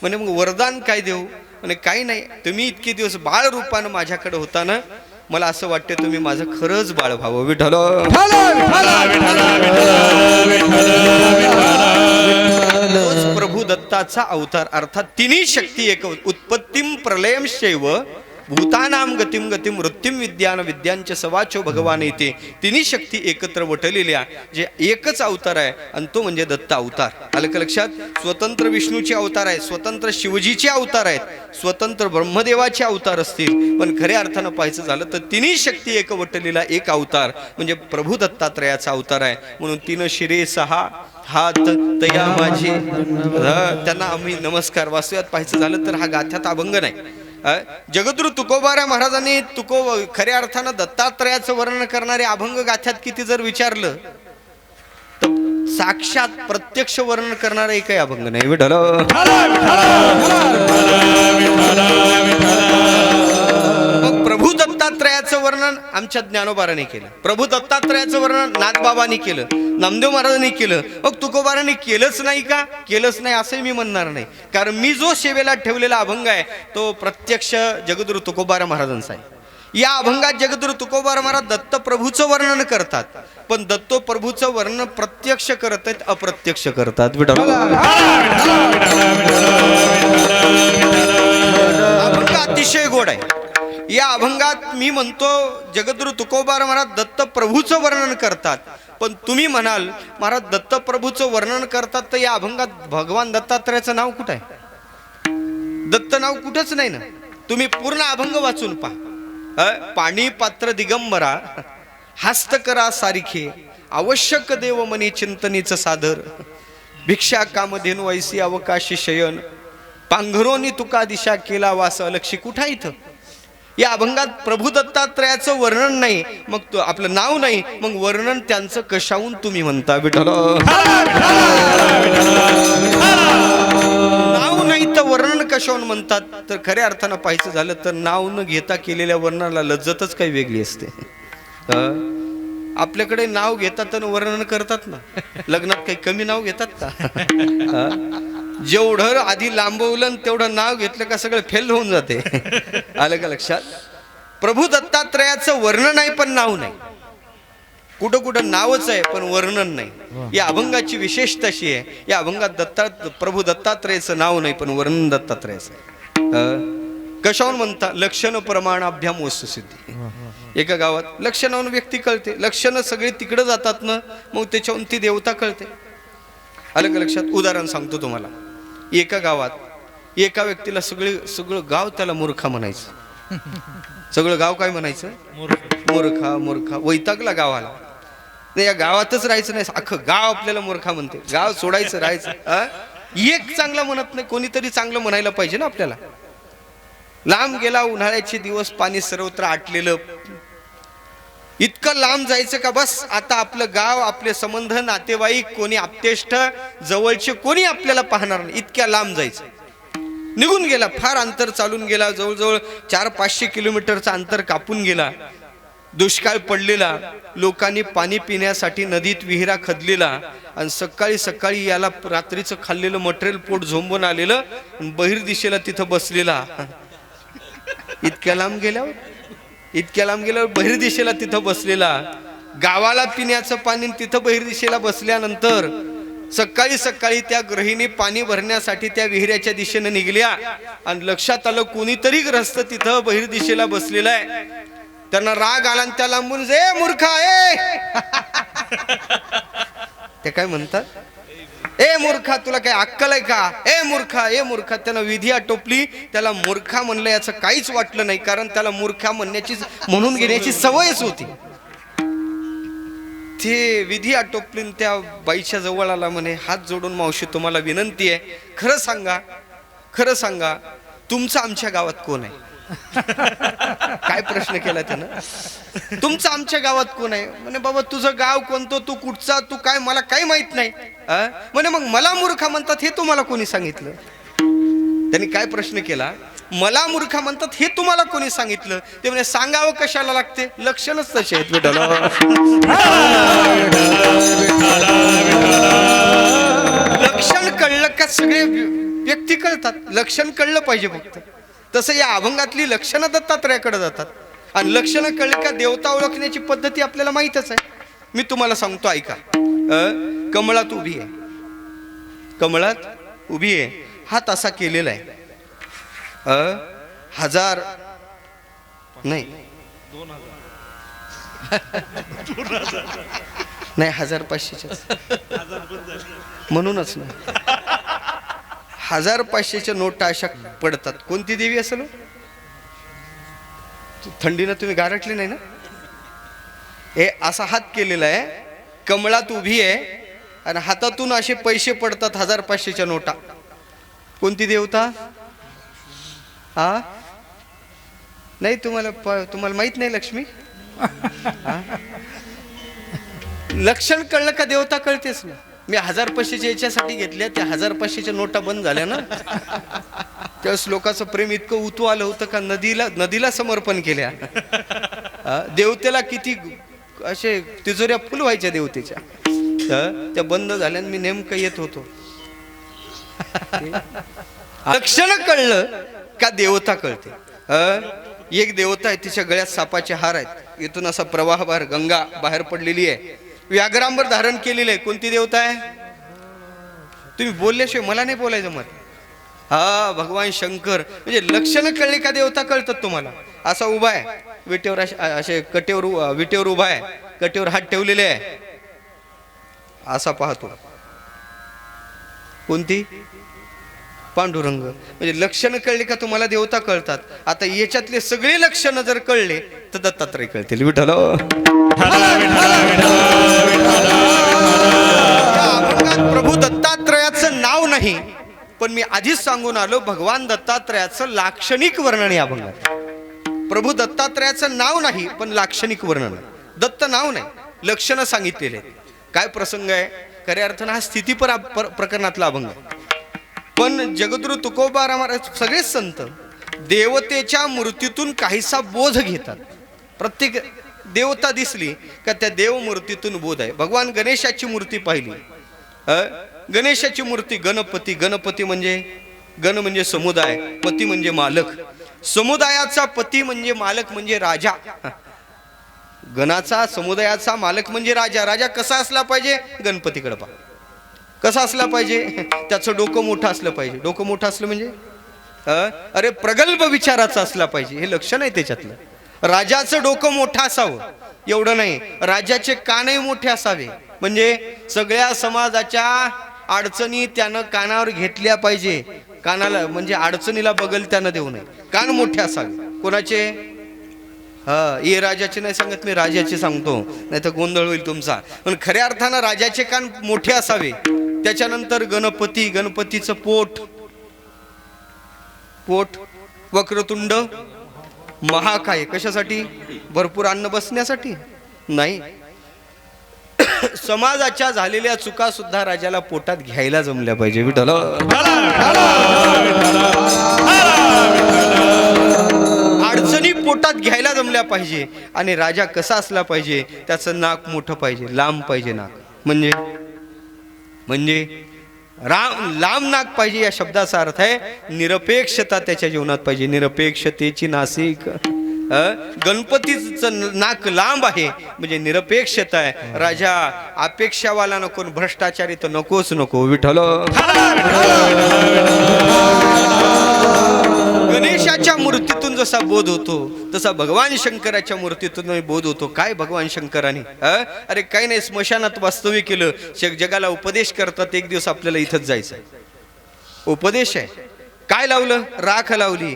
Speaker 4: म्हणे मग वरदान काय देऊ? म्हणे काही नाही, तुम्ही इतके दिवस बाळ रूपानं माझ्याकडे होता ना, मला असं वाटतं तुम्ही माझं खरंच बाळ व्हावं. विठ्ठल तोच प्रभू दत्ताचा अवतार. अर्थात तिन्ही शक्ती एक. उत्पत्तीम प्रलयम शैव भूतानाम गतिम गतिम मृत्युम विद्यान विद्यांच्या सवाचो भगवान येते. तिन्ही शक्ती एकत्र वटलेल्या जे एकच अवतार आहे आणि तो म्हणजे दत्त अवतार. आलं का लक्षात? स्वतंत्र विष्णूचे अवतार आहेत, स्वतंत्र शिवजीचे अवतार आहेत, स्वतंत्र ब्रह्मदेवाचे अवतार असतील, पण खऱ्या अर्थानं पाहायचं झालं तर तिन्ही शक्ती एक वटलेला एक अवतार म्हणजे प्रभू दत्तात्रयाचा अवतार आहे. म्हणून 3 शिरे 6 हात तया माझे, त्यांना आम्ही नमस्कार. वास्तव्यात पाहायचं झालं तर हा गाथ्यात अभंग नाही. जगद्गुरु तुकोबाराय महाराजांनी खऱ्या अर्थानं दत्तात्रयाचं वर्णन करणारे अभंग गाथ्यात किती जर विचारलं तर साक्षात प्रत्यक्ष वर्णन करणारा एकही अभंग नाही. विठ्ठल मग प्रभू दत्तात्रयाचं वर्णन आमच्या ज्ञानोबारांनी केलं, प्रभू दत्तात्रयाचं वर्णन नाथबाबांनी केलं, नामदेव महाराजांनी केलं. मग तुकोबारांनी केलंच नाही का? केलंच नाही असंही मी म्हणणार नाही, कारण मी जो सेवेला ठेवलेला अभंग आहे तो प्रत्यक्ष जगद्गुरु तुकोबारा महाराजांचा आहे. या अभंगात जगद्गुरु तुकोबारा महाराज दत्तप्रभूचं वर्णन करतात, पण दत्तप्रभूचं वर्णन प्रत्यक्ष करत आहेत, अप्रत्यक्ष करतात. विठ्ठल अतिशय गोड आहे. या अभंगात मी म्हणतो जगद्गुरु तुकोबार महाराज दत्तप्रभूचं वर्णन करतात, पण तुम्ही म्हणाल महाराज दत्तप्रभूचं वर्णन करतात तर या अभंगात भगवान दत्तात्रयाचं नाव कुठं आहे? दत्त नाव कुठंच नाही ना. तुम्ही पूर्ण अभंग वाचून पहा. पाणी पात्र दिगंबरा हस्तकरा सारिखे आवश्यक देव मनी चिंतनीचं सादर भिक्षा कामधेनु वैसी अवकाशी शयन पांघरोनी तुका दिशा केला वास अलक्षी. कुठा इथं या अभंगात प्रभू दत्तात्रयाचं वर्णन नाही, मग तो आपलं नाव नाही, मग वर्णन त्यांचं कशाहून तुम्ही म्हणता? विठ्ठल नाव नाही तर वर्णन कशाहून म्हणतात? तर खऱ्या अर्थानं पाहायचं झालं तर नाव न घेता केलेल्या वर्णनाला लज्जतच काही वेगळी असते. आपल्याकडे नाव घेतात आणि वर्णन करतात ना, लग्नात काही कमी नाव घेतात का? जेवढं आधी लांबवलं तेवढं नाव घेतलं का सगळं फेल होऊन जाते. आलं का लक्षात? प्रभू दत्तात्रयाचं वर्णन आहे पण नाव नाही. कुठं कुठं नावच आहे पण वर्णन नाही. या अभंगाची विशेषता अशी आहे, या अभंगात प्रभू दत्तात्रयाचं नाव नाही पण वर्णन दत्तात्रयाचं आहे. कशावरून म्हणता? लक्षण प्रमाण अभ्याम वस्तुसिद्धी. एका गावात लक्षणावरून व्यक्ती कळते. लक्षणं सगळी तिकडे जातात ना, मग त्याच्यावरून ती देवता कळते. आलं का लक्षात? उदाहरण सांगतो तुम्हाला. एका गावात एका व्यक्तीला सगळं गाव त्याला मूर्खा म्हणायचं. सगळं गाव काय म्हणायचं? मूर्खा मूर्खा. वैतागला गावाला. नाही, या गावातच राहायचं नाही, अख्खं गाव आपल्याला मूर्खा म्हणते. गाव सोडायचं, राहायचं. एक चांगला म्हणत नाही, कोणीतरी चांगलं म्हणायला पाहिजे ना आपल्याला. लांब गेला, उन्हाळ्याचे दिवस, पाणी सर्वत्र आटलेलं. इतकं लांब जायचं का बस आता आपलं गाव, आपले संबंध, नातेवाईक, कोणी आप्तेष्ट जवळचे कोणी आपल्याला पाहणार नाही, इतक्या लांब जायचं. निघून गेला, फार अंतर चालून गेला, जवळजवळ 400-500 किलोमीटरचा अंतर कापून गेला. दुष्काळ पडलेला, लोकांनी पाणी पिण्यासाठी नदीत विहिरा खदलेला, आणि सकाळी सकाळी याला रात्रीचं खाल्लेलं मटेरियल पोट झोंबून आलेलं, बहिर दिशेला तिथं बसलेला. इतक्या लांब गेल्यावर बहिर दिशेला तिथं बसलेला. गावाला पिण्याचं पाणी, तिथं बहिर दिशेला बसल्यानंतर सकाळी सकाळी त्या गृहिणी पाणी भरण्यासाठी त्या विहिऱ्याच्या दिशेने निघल्या, आणि लक्षात आलं कोणीतरी ग्रस्त तिथं बहिर दिशेला बसलेला आहे. त्यांना राग आला आणि त्या लांबून जे मूर्खा ए ते काय म्हणतात? ए मूर्खा, तुला काय अक्कल आहे का? ए मूर्खा, ए मूर्खा. त्यानं विधी आटोपली, त्याला मूर्खा म्हणलं याचं काहीच वाटलं नाही, कारण त्याला मूर्खा म्हणून घेण्याची सवयच होती. ते विधी आटोपली, त्या बाईच्या जवळ आला, म्हणे हात जोडून मावशी तुम्हाला विनंती आहे, खरं सांगा तुमचं आमच्या गावात कोण आहे? काय प्रश्न केला त्यानं? तुमचं आमच्या गावात कोण आहे? म्हणे बाबा तुझं गाव कोणतं, तू कुठचा, तू काय, मला काही माहित नाही. म्हणे मग मला मूर्खा म्हणतात हे तुम्हाला कोणी सांगितलं? त्यांनी काय प्रश्न केला? मला मूर्खा म्हणतात हे तुम्हाला कोणी सांगितलं? ते म्हणे सांगावं कशाला लागते, लक्षणच तसे आहेत. लक्षण कळलं का सगळे व्यक्ती कळतात. लक्षण कळलं पाहिजे फक्त. तसं या अभंगातली लक्षणं दत्तात्रयाकडे जातात, आणि लक्षणं कळली का देवता ओळखण्याची पद्धती आपल्याला माहीतच आहे. मी तुम्हाला सांगतो, ऐका. कमळात उभी आहे, कमळात उभी आहे, हात असा केलेला आहे. 1000 नाही 1500 म्हणूनच ना 1500च्या नोटा अशा पडतात. कोणती देवी असेल? थंडीनं तुम्ही गारटली नाही ना? हे असा हात केलेला आहे, कमळात उभी आहे, आणि हातातून असे पैसे पडतात 1500च्या नोटा. कोणती देवता? नाही तुम्हाला माहित नाही? लक्ष्मी. लक्षण कळलं का देवता कळतेच ना. मी 1500च्या याच्यासाठी घेतल्या, त्या 1500च्या नोटा बंद झाल्या ना, त्यावेळेस लोकांचं प्रेम इतकं उतू आलं होतं का नदीला समर्पण केल्या. देवतेला किती असे तिजोऱ्या फुल व्हायच्या देवतेच्या, त्या बंद झाल्या. मी नेमकं येत होतो. लक्षण कळलं का देवता कळते. एक देवता आहे, तिच्या गळ्यात सापाचे हार आहेत, इथून असा प्रवाह बाहेर, गंगा बाहेर पडलेली आहे, व्याघ्रांबर धारण केलेलं आहे. कोणती देवता आहे? तुम्ही बोलल्याशिवाय मला नाही बोलायचं मत. हा भगवान शंकर म्हणजे लक्षणं कळली का देवता कळतात तुम्हाला. असा उभा आहे विटेवर, असे कटेवर विटेवर उभा आहे, कटेवर हात ठेवलेले आहे, असा पाहतो. कोणती? पांडुरंग. म्हणजे लक्षणं कळली का तुम्हाला देवता कळतात. आता याच्यातले सगळे लक्षणं जर कळले तर दत्तात्रय कळतील. विठ्ठल या अभंगात प्रभू दत्तात्रयाचं नाव नाही, पण मी आधीच सांगून आलो भगवान दत्तात्रयाचं लाक्षणिक वर्णन या अभंगात. प्रभू दत्तात्रयाचं नाव नाही पण लाक्षणिक वर्णन. दत्त नाव नाही, लक्षणं सांगितलेले. काय प्रसंग आहे? खऱ्या अर्थानं हा स्थितीपर प्रकरणातला अभंग आहे. पण जगद्गुरु तुकोबा महाराज सगळेच संत देवतेच्या मूर्तीतून काहीसा बोध घेतात. प्रत्येक देवता दिसली का त्या देव मूर्तीतून बोध आहे. भगवान गणेशाची मूर्ती पाहिली, गणेशाची मूर्ती गणपती. गणपती म्हणजे गण म्हणजे समुदाय, पती म्हणजे मालक. समुदायाचा पती म्हणजे मालक म्हणजे राजा. गणाचा समुदायाचा मालक म्हणजे राजा. राजा कसा असला पाहिजे? गणपतीकडे पहा. कसा असला पाहिजे? त्याचं डोकं मोठं असलं पाहिजे. डोकं मोठं असलं म्हणजे अरे प्रगल्भ विचाराचं असला पाहिजे, हे लक्षण आहे त्याच्यातलं. राजाचं डोकं मोठं असावं एवढं नाही, राजाचे कानही मोठे असावे. म्हणजे सगळ्या समाजाच्या अडचणी त्यानं कानावर घेतल्या पाहिजे. कानाला म्हणजे अडचणीला बगल त्यानं देऊ नये. कान मोठे असावे. कोणाचे? हे राजाचे नाही सांगत मी, राजाचे सांगतो, नाही तर गोंधळ होईल तुमचा. पण खऱ्या अर्थानं राजाचे कान मोठे असावे. त्याच्यानंतर गणपती. गणपतीचं पोट वक्रतुंड महाकाय. कशासाठी? भरपूर अन्न बसण्यासाठी नाही. समाजाच्या झालेल्या चुका सुद्धा राजाला पोटात घ्यायला जमल्या पाहिजे. विठ्ठल अडचणी पोटात घ्यायला जमल्या पाहिजे. आणि राजा कसा असला पाहिजे? त्याचं नाक मोठं पाहिजे, लांब पाहिजे नाक. म्हणजे लांब नाक पाहिजे. या शब्दाचा अर्थ आहे निरपेक्षता त्याच्या जीवनात पाहिजे. निरपेक्षतेची नासिक. गणपतीचं नाक लांब आहे म्हणजे निरपेक्षता आहे. राजा अपेक्षावाला नको, भ्रष्टाचारी तर नकोच नको. विठ्ठल गणेशाच्या मूर्तीतून जसा बोध होतो तसा भगवान शंकराच्या मूर्तीतून बोध होतो. काय भगवान शंकराने अरे काही नाही, स्मशानात वास्तव्य केलं. जगाला उपदेश करतात, एक दिवस आपल्याला इथंच जायचं आहे. उपदेश आहे. काय लावलं? राख लावली.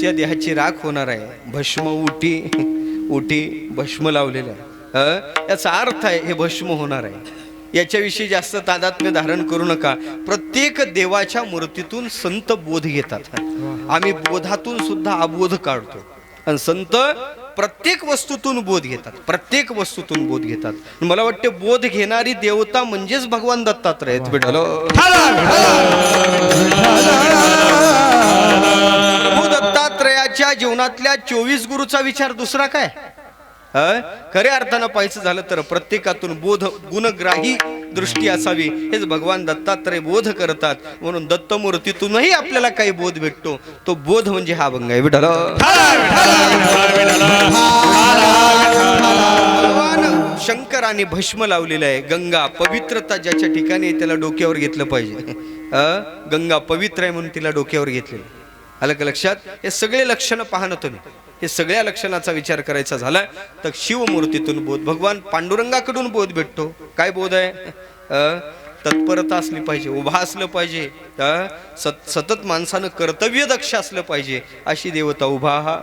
Speaker 4: या देहाची राख होणार आहे. भस्म उटी भस्म लावलेलं आहे. याचा अर्थ आहे हे भस्म होणार आहे. याच्याविषयी जास्त तादात्म्य धारण करू नका. प्रत्येक देवाच्या मूर्तीतून संत बोध घेतात. आम्ही बोधातून सुद्धा अबोध काढतो आणि संत प्रत्येक वस्तूतून बोध घेतात. प्रत्येक वस्तूतून बोध घेतात. मला वाटते बोध घेणारी देवता म्हणजेच भगवान दत्तात्रय आहेत. विठ्ठल प्रभू दत्तात्रयाच्या जीवनातल्या 24 गुरुचा विचार दुसरा काय? खऱ्या अर्थानं पाहायचं झालं तर प्रत्येकातून बोध गुणग्राही दृष्टी असावी. हेच भगवान दत्तात्रय बोध करतात. म्हणून दत्तमूर्तीतूनही आपल्याला काही बोध भेटतो. तो बोध म्हणजे हा अभंग आहे. विठ्ठल भगवान शंकराने भस्म लावलेलं आहे. गंगा पवित्रता ज्याच्या ठिकाणी आहे त्याला डोक्यावर घेतलं पाहिजे. गंगा पवित्र आहे म्हणून तिला डोक्यावर घेतलेलं. आलं का लक्षात? हे सगळे लक्षणं पाहणं तुम्ही. हे सगळ्या लक्षणाचा विचार करायचा झाला तर शिवमूर्तीतून बोध. भगवान पांडुरंगाकडून बोध भेटतो. काय बोध आहे? तत्परता असली पाहिजे, उभा असलं पाहिजे, सतत माणसानं कर्तव्य दक्ष असलं पाहिजे. अशी देवता उभा. हा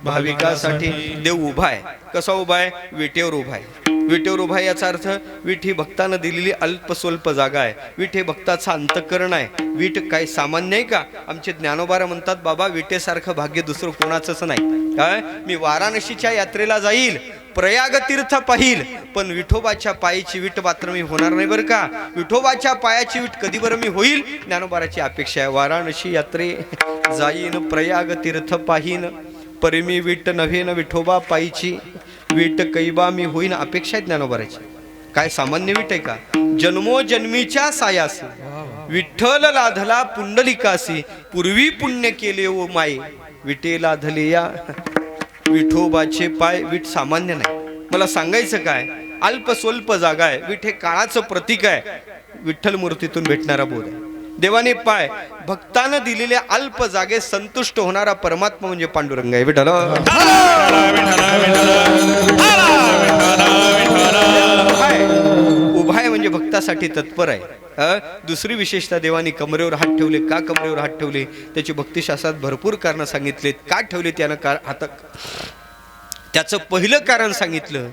Speaker 4: भाविकासाठी देव उभा आहे. कसा उभा आहे? विटेवर उभा आहे. विटेवर उभा याचा अर्थ विठ ही भक्तानं दिलेली अल्प स्वल्प जागा आहे. विठ हे भक्ताचं अंतःकरण आहे. विठ काय सामान्य आहे का? आमचे ज्ञानोबा म्हणतात बाबा विटेसारखं भाग्य दुसरं कोणाचंच नाही. काय? मी वाराणसीच्या यात्रेला जाईल, प्रयाग तीर्थ पाहिल, पण विठोबाच्या पायाची विट मात्र मी होणार नाही बरं का. विठोबाच्या पायाची विट कधी बरं मी होईल? ज्ञानोबाची अपेक्षा आहे. वाराणसी यात्रे जाईन, प्रयाग तीर्थ पाहीन, परिमी विट नव्हेन विठोबा पायीची विट कैबा मी होईन. अपेक्षा आहे ज्ञानोबाची. काय सामान्य विट आहे का? जन्मोजन्मीच्या सायासी विठ्ठल लाधला पुंडलिकासी, पूर्वी पुण्य केले ओ माई, विटे लाधले या विठोबाचे पाय. विठ सामान्य नाही. मला सांगायचं काय? अल्प स्वल्प जागा आहे. विठ हे काळाचं प्रतीक आहे. विठ्ठल मूर्तीतून भेटणारा बोध आहे. देवाने पाय भक्तानं दिलेल्या अल्प जागे संतुष्ट होणारा परमात्मा म्हणजे पांडुरंग आहे. विठ्ठल उभा आहे म्हणजे भक्तासाठी तत्पर आहे. दुसरी विशेषतः देवाने कमरेवर हात ठेवले. का कमरेवर हात ठेवले? त्याची भक्तिशास्त्रात भरपूर कारणं सांगितलेत. का ठेवले त्यानं हात? त्याचं पहिलं कारण सांगितलं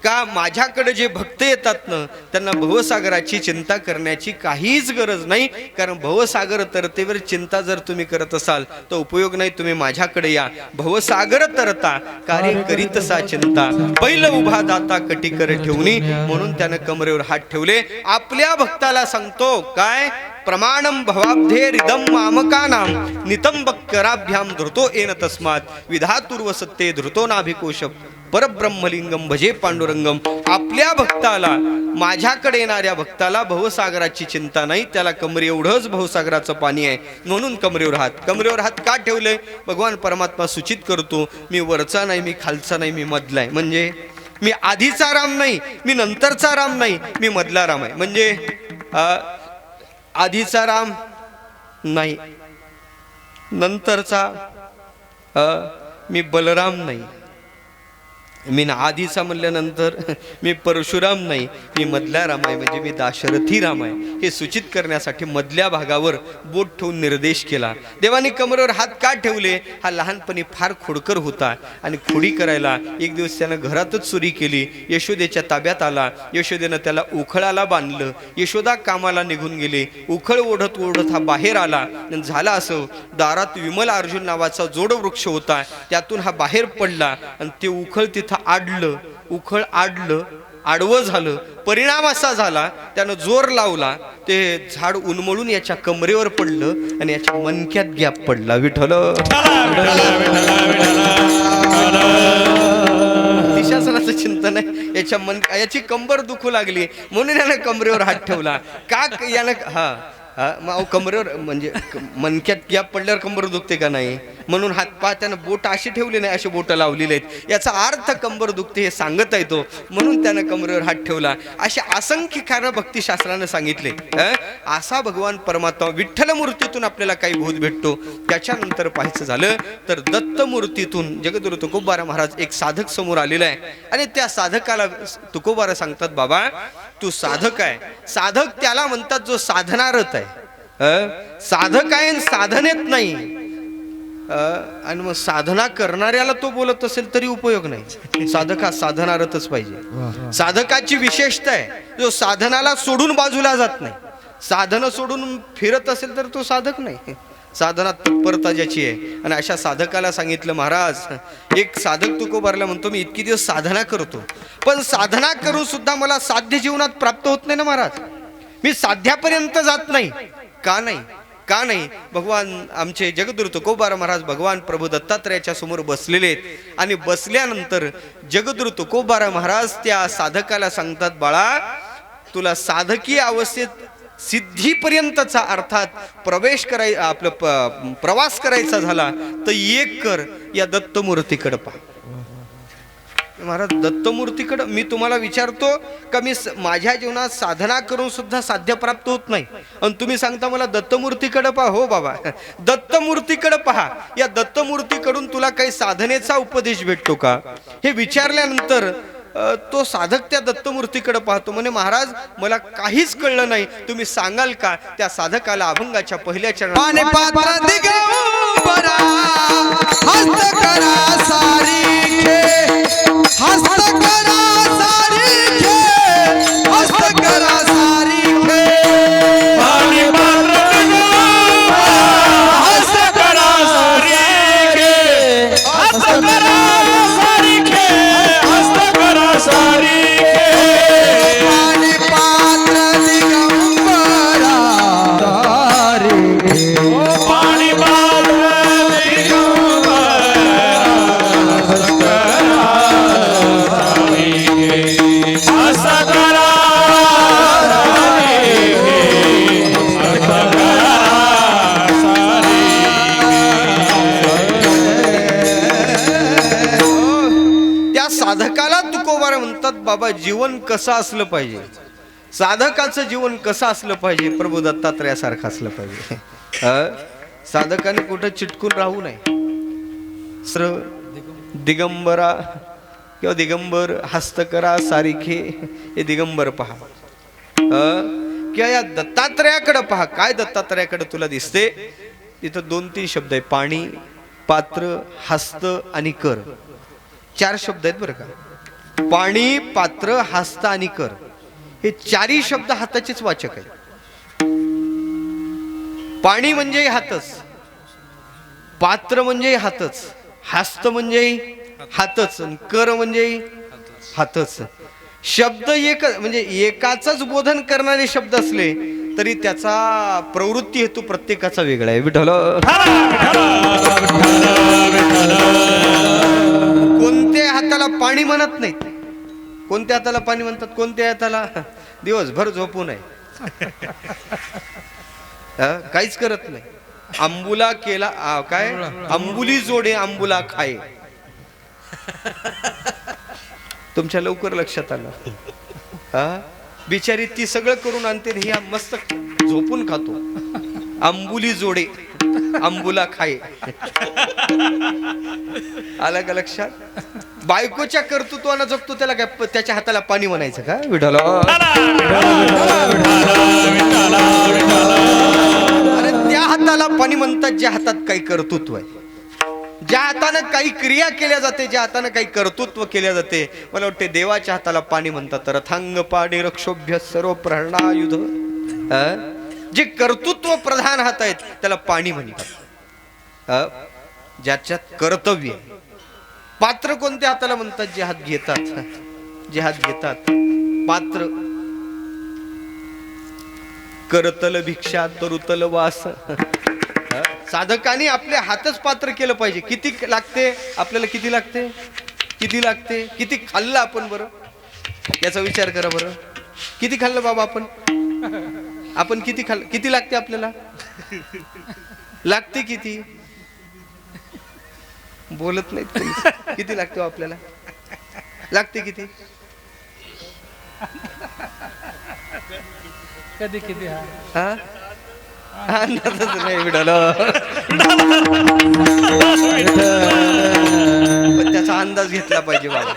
Speaker 4: का माझ्याकडे जे भक्त येतात ना त्यांना भवसागराची चिंता करण्याची काहीच गरज नाही. कारण भवसागर तरतेवर चिंता जर तुम्ही करत असाल तर उपयोग नाही. तुम्ही माझ्याकडे या. भवसागर तरता कार्य करीतसा चिंता पहिलं उभा दाता कटीकर ठेवणी. म्हणून त्यानं कमरेवर हात ठेवले. आपल्या भक्ताला सांगतो काय? प्रमाणम भवाब्धे रिदम मामकानाम नितंबकराभ्याम धृतो येन तस्मात विधातुर्व सत्ते धृतो नाभिकोश परब्रह्मलिंगम भजे पांडुरंगम. आपल्या भक्ताला, माझ्याकडे येणाऱ्या भक्ताला भवसागराची चिंता नाही. त्याला कमरे एवढंच भवसागराचं पाणी आहे. म्हणून कमरेवर हात. कमरेवर हात का ठेवले? भगवान परमात्मा सूचित करतो मी वरचा नाही, मी खालचा नाही, मी मधला आहे. म्हणजे मी आधीचा राम नाही, मी नंतरचा राम नाही, मी मधला राम आहे. म्हणजे आधीचा राम नाही, नंतरचा मी बलराम नाही, मी आधीचा म्हणल्यानंतर मी परशुराम नाही, मी मधला राम आहे. म्हणजे मी दाशरथी राम आहे. हे सूचित करण्यासाठी मधल्या भागावर बोट ठेवून निर्देश केला. देवानी कमरेवर हात का ठेवले? हा लहानपणी फार खोडकर होता आणि खोडी करायला एक दिवस त्यानं घरातच चोरी केली. यशोदेच्या ताब्यात आला. यशोदेनं त्याला उखळाला बांधलं. यशोदा कामाला निघून गेले. उखळ ओढत ओढत हा बाहेर आला. झाला असं दारात विमल अर्जुन नावाचा जोडवृक्ष होता. त्यातून हा बाहेर पडला आणि ते उखळ तिथं आडलं. उखळ आडलं, आडवं झालं. परिणाम असा झाला त्यानं जोर लावला, ते झाड उन्मळून याच्या कमरेवर पडलं आणि याच्या मणक्यात गॅप पडला. विठ्ठल दिशासनाचं चिंतन आहे. याची कंबर दुखू लागली म्हणून यानं कमरेवर हात ठेवला. का यानं मग कमरेवर म्हणजे मणक्यात गॅप पडल्यावर कंबर दुखते का नाही? म्हणून हात पाय त्यानं बोट अशी ठेवली नाही, अशी बोटं लावलेली आहेत. याचा अर्थ कंबर दुखते हे सांगता येतो. म्हणून त्यानं कमरेवर हात ठेवला. अशा असंख्य कारण भक्तिशास्त्रानं सांगितले. असा भगवान परमात्मा विठ्ठल मूर्तीतून आपल्याला काही बोध भेटतो. त्याच्यानंतर पाहायचं झालं तर दत्त मूर्तीतून जगद्गुरु तुकोबारा महाराज एक साधक समोर आलेला आहे आणि त्या साधकाला तुकोबारा सांगतात बाबा तू साधक आहे. साधक त्याला म्हणतात जो साधनारत आहे. साधक आहे साधनेत नाही. आणि मग साधना करणाऱ्याला तो बोलत असेल तरी उपयोग नाही. साधक हा साधनारतच पाहिजे. साधकाची विशेषता आहे जो साधनाला सोडून बाजूला जात नाही. साधन सोडून फिरत असेल तर तो साधक नाही. साधनात तत्परता ज्याची आहे. आणि अशा साधकाला सांगितलं महाराज एक साधक तुकोबारला म्हणतो मी इतकी दिवस साधना करतो पण साधना करून सुद्धा मला साध्य जीवनात प्राप्त होत नाही ना महाराज. मी साध्यापर्यंत जात नाही. का नाही? का नाही? भगवान आमचे जगद्गुरु तुकोबारा महाराज भगवान प्रभू दत्तात्रयाच्या समोर बसलेले आहेत आणि बसल्यानंतर जगद्गुरु तुकोबारा महाराज त्या साधकाला सांगतात बाळा तुला साधकीय अवस्थेत सिद्धीपर्यंतचा अर्थात प्रवेश आपलं प्रवास करायचा झाला तर एक कर या दत्तमूर्तीकडे पहा. महाराज दत्तमूर्तीकडे मी तुम्हाला विचारतो का मी माझ्या जीवनात साधना करून सुद्धा साध्य प्राप्त होत नाही आणि तुम्ही सांगता मला दत्तमूर्तीकडे पहा. हो बाबा दत्तमूर्तीकडे पहा. या दत्तमूर्तीकडून तुला काही साधनेचा उपदेश भेटतो का? हे विचारल्यानंतर तो साधक त्या दत्तमूर्तीकडे पाहतो. म्हणे महाराज मला काहीच कळलं नाही. तुम्ही सांगाल का? त्या साधकाला अभंगाच्या पहिल्या चरणात साधकाला तुकोबारा म्हणतात बाबा जीवन कसं असलं पाहिजे. साधकाचं जीवन कसं असलं पाहिजे? प्रभू दत्तात्रयासारखं असलं पाहिजे. साधकाने कुठं चिटकून राहू नये. दिगंबरा किंवा दिगंबर हस्तकरा सारिखे हे दिगंबर पहा, किंवा या दत्तात्रयाकडे पहा. काय दत्तात्रयाकडे तुला दिसते? तिथं 2-3 शब्द आहे. पाणी, पात्र, हस्त आणि कर. 4 शब्द आहेत बरं का. पाणी, पात्र, हस्त आणि कर हे 4ही शब्द हाताचेच वाचक आहेत. पाणी म्हणजे हातच, पात्र म्हणजे हातच, हस्त म्हणजे हातच, कर म्हणजे हातच. शब्द एक म्हणजे एकाचाच बोधन करणारे शब्द असले तरी त्याचा प्रवृत्ती हेतू प्रत्येकाचा वेगळा आहे. विठ्ठल कोणत्या हाताला पाणी म्हणत नाहीत, कोणत्या हाताला पाणी म्हणतात, कोणत्या हाताला दिवसभर झोपू नये, काहीच करत नाही. आंबुला केला काय, आंबुली जोडे आंबुला खाये. तुमच्या लवकर लक्षात आलं. बिचारी ती सगळं करून आणते, ही मस्त झोपून खातो. आंबुली जोडे आंबुला खाये. आलं का लक्षात? बायकोच्या कर्तृत्वानं जगतो त्याला काय त्याच्या हाताला पाणी म्हणायचं का? विठ्ठल अरे त्या हाताला पाणी म्हणतात ज्या हातात काही कर्तृत्व आहे, ज्या हातानं काही क्रिया केल्या जाते, ज्या हातानं काही कर्तृत्व केल्या जाते. मला वाटते देवाच्या हाताला पाणी म्हणतात. रथांग पाणी रक्षोभ्य सर्व प्रहरणायुध. जे कर्तृत्व प्रधान हात आहेत त्याला पाणी म्हणतात, ज्याच्यात कर्तव्य. पात्र कोणत्या हाताला म्हणतात? जे हात घेतात, जे हात घेतात. पात्र करतल भिक्षा तरुतल वास. साधकाने आपले हातच पात्र केलं पाहिजे. किती लागते आपल्याला? किती लागते? किती लागते? किती खाल्लं आपण बरं? याचा विचार करा बरं. किती खाल्लं बाबा आपण? आपण किती खाल्लं? किती लागते आपल्याला? लागते किती? बोलत नाहीत. किती लागते आपल्याला? लागते किती?
Speaker 3: कधी किती?
Speaker 4: हा अंदाजच नाही मिळाल. पण त्याचा अंदाज घेतला पाहिजे बाबा.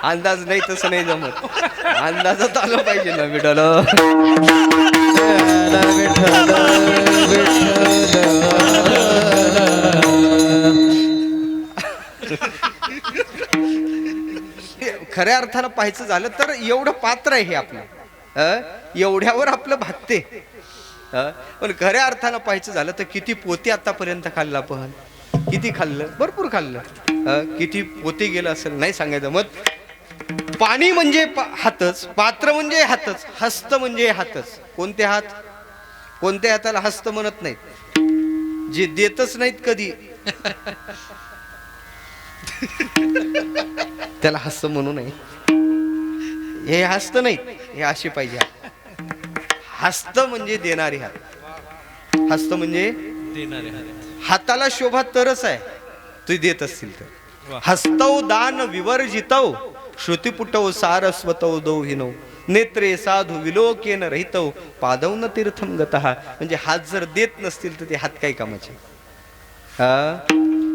Speaker 4: अंदाज नाही तसं नाही जमत. अंदाजात आलं पाहिजे ना मिळाल. खऱ्या अर्थानं पाहायचं झालं तर एवढं पात्र आहे हे आपलं. एवढ्यावर आपलं भागते. पण खऱ्या अर्थानं पाहायचं झालं तर किती पोते आतापर्यंत खाल्ला आपण? किती खाल्लं? भरपूर खाल्लं. किती पोते गेलं असेल नाही सांगायचं मत. पाणी म्हणजे हातच, पात्र म्हणजे हातच, हस्त म्हणजे हातच. कोणते हात? कोणत्या हाताला हस्त म्हणत नाहीत? जे देतच नाहीत कधी त्याला हस्त म्हणू नये. हे हस्त नाही, हे अशी पाहिजे. हस्त म्हणजे देणारे हात. हस्त म्हणजे देणारे हात. हाताला शोभा तरच आहे तू देत असतील तर. हस्तौ दान विवर्जितौ श्रुतिपुटौ सारस्वतौ दौहिनौ नेत्रे साधू विलोकेन रहितौ पादौन तीर्थम गतः. म्हणजे हात जर देत नसतील तर ते हात काही कामाचे?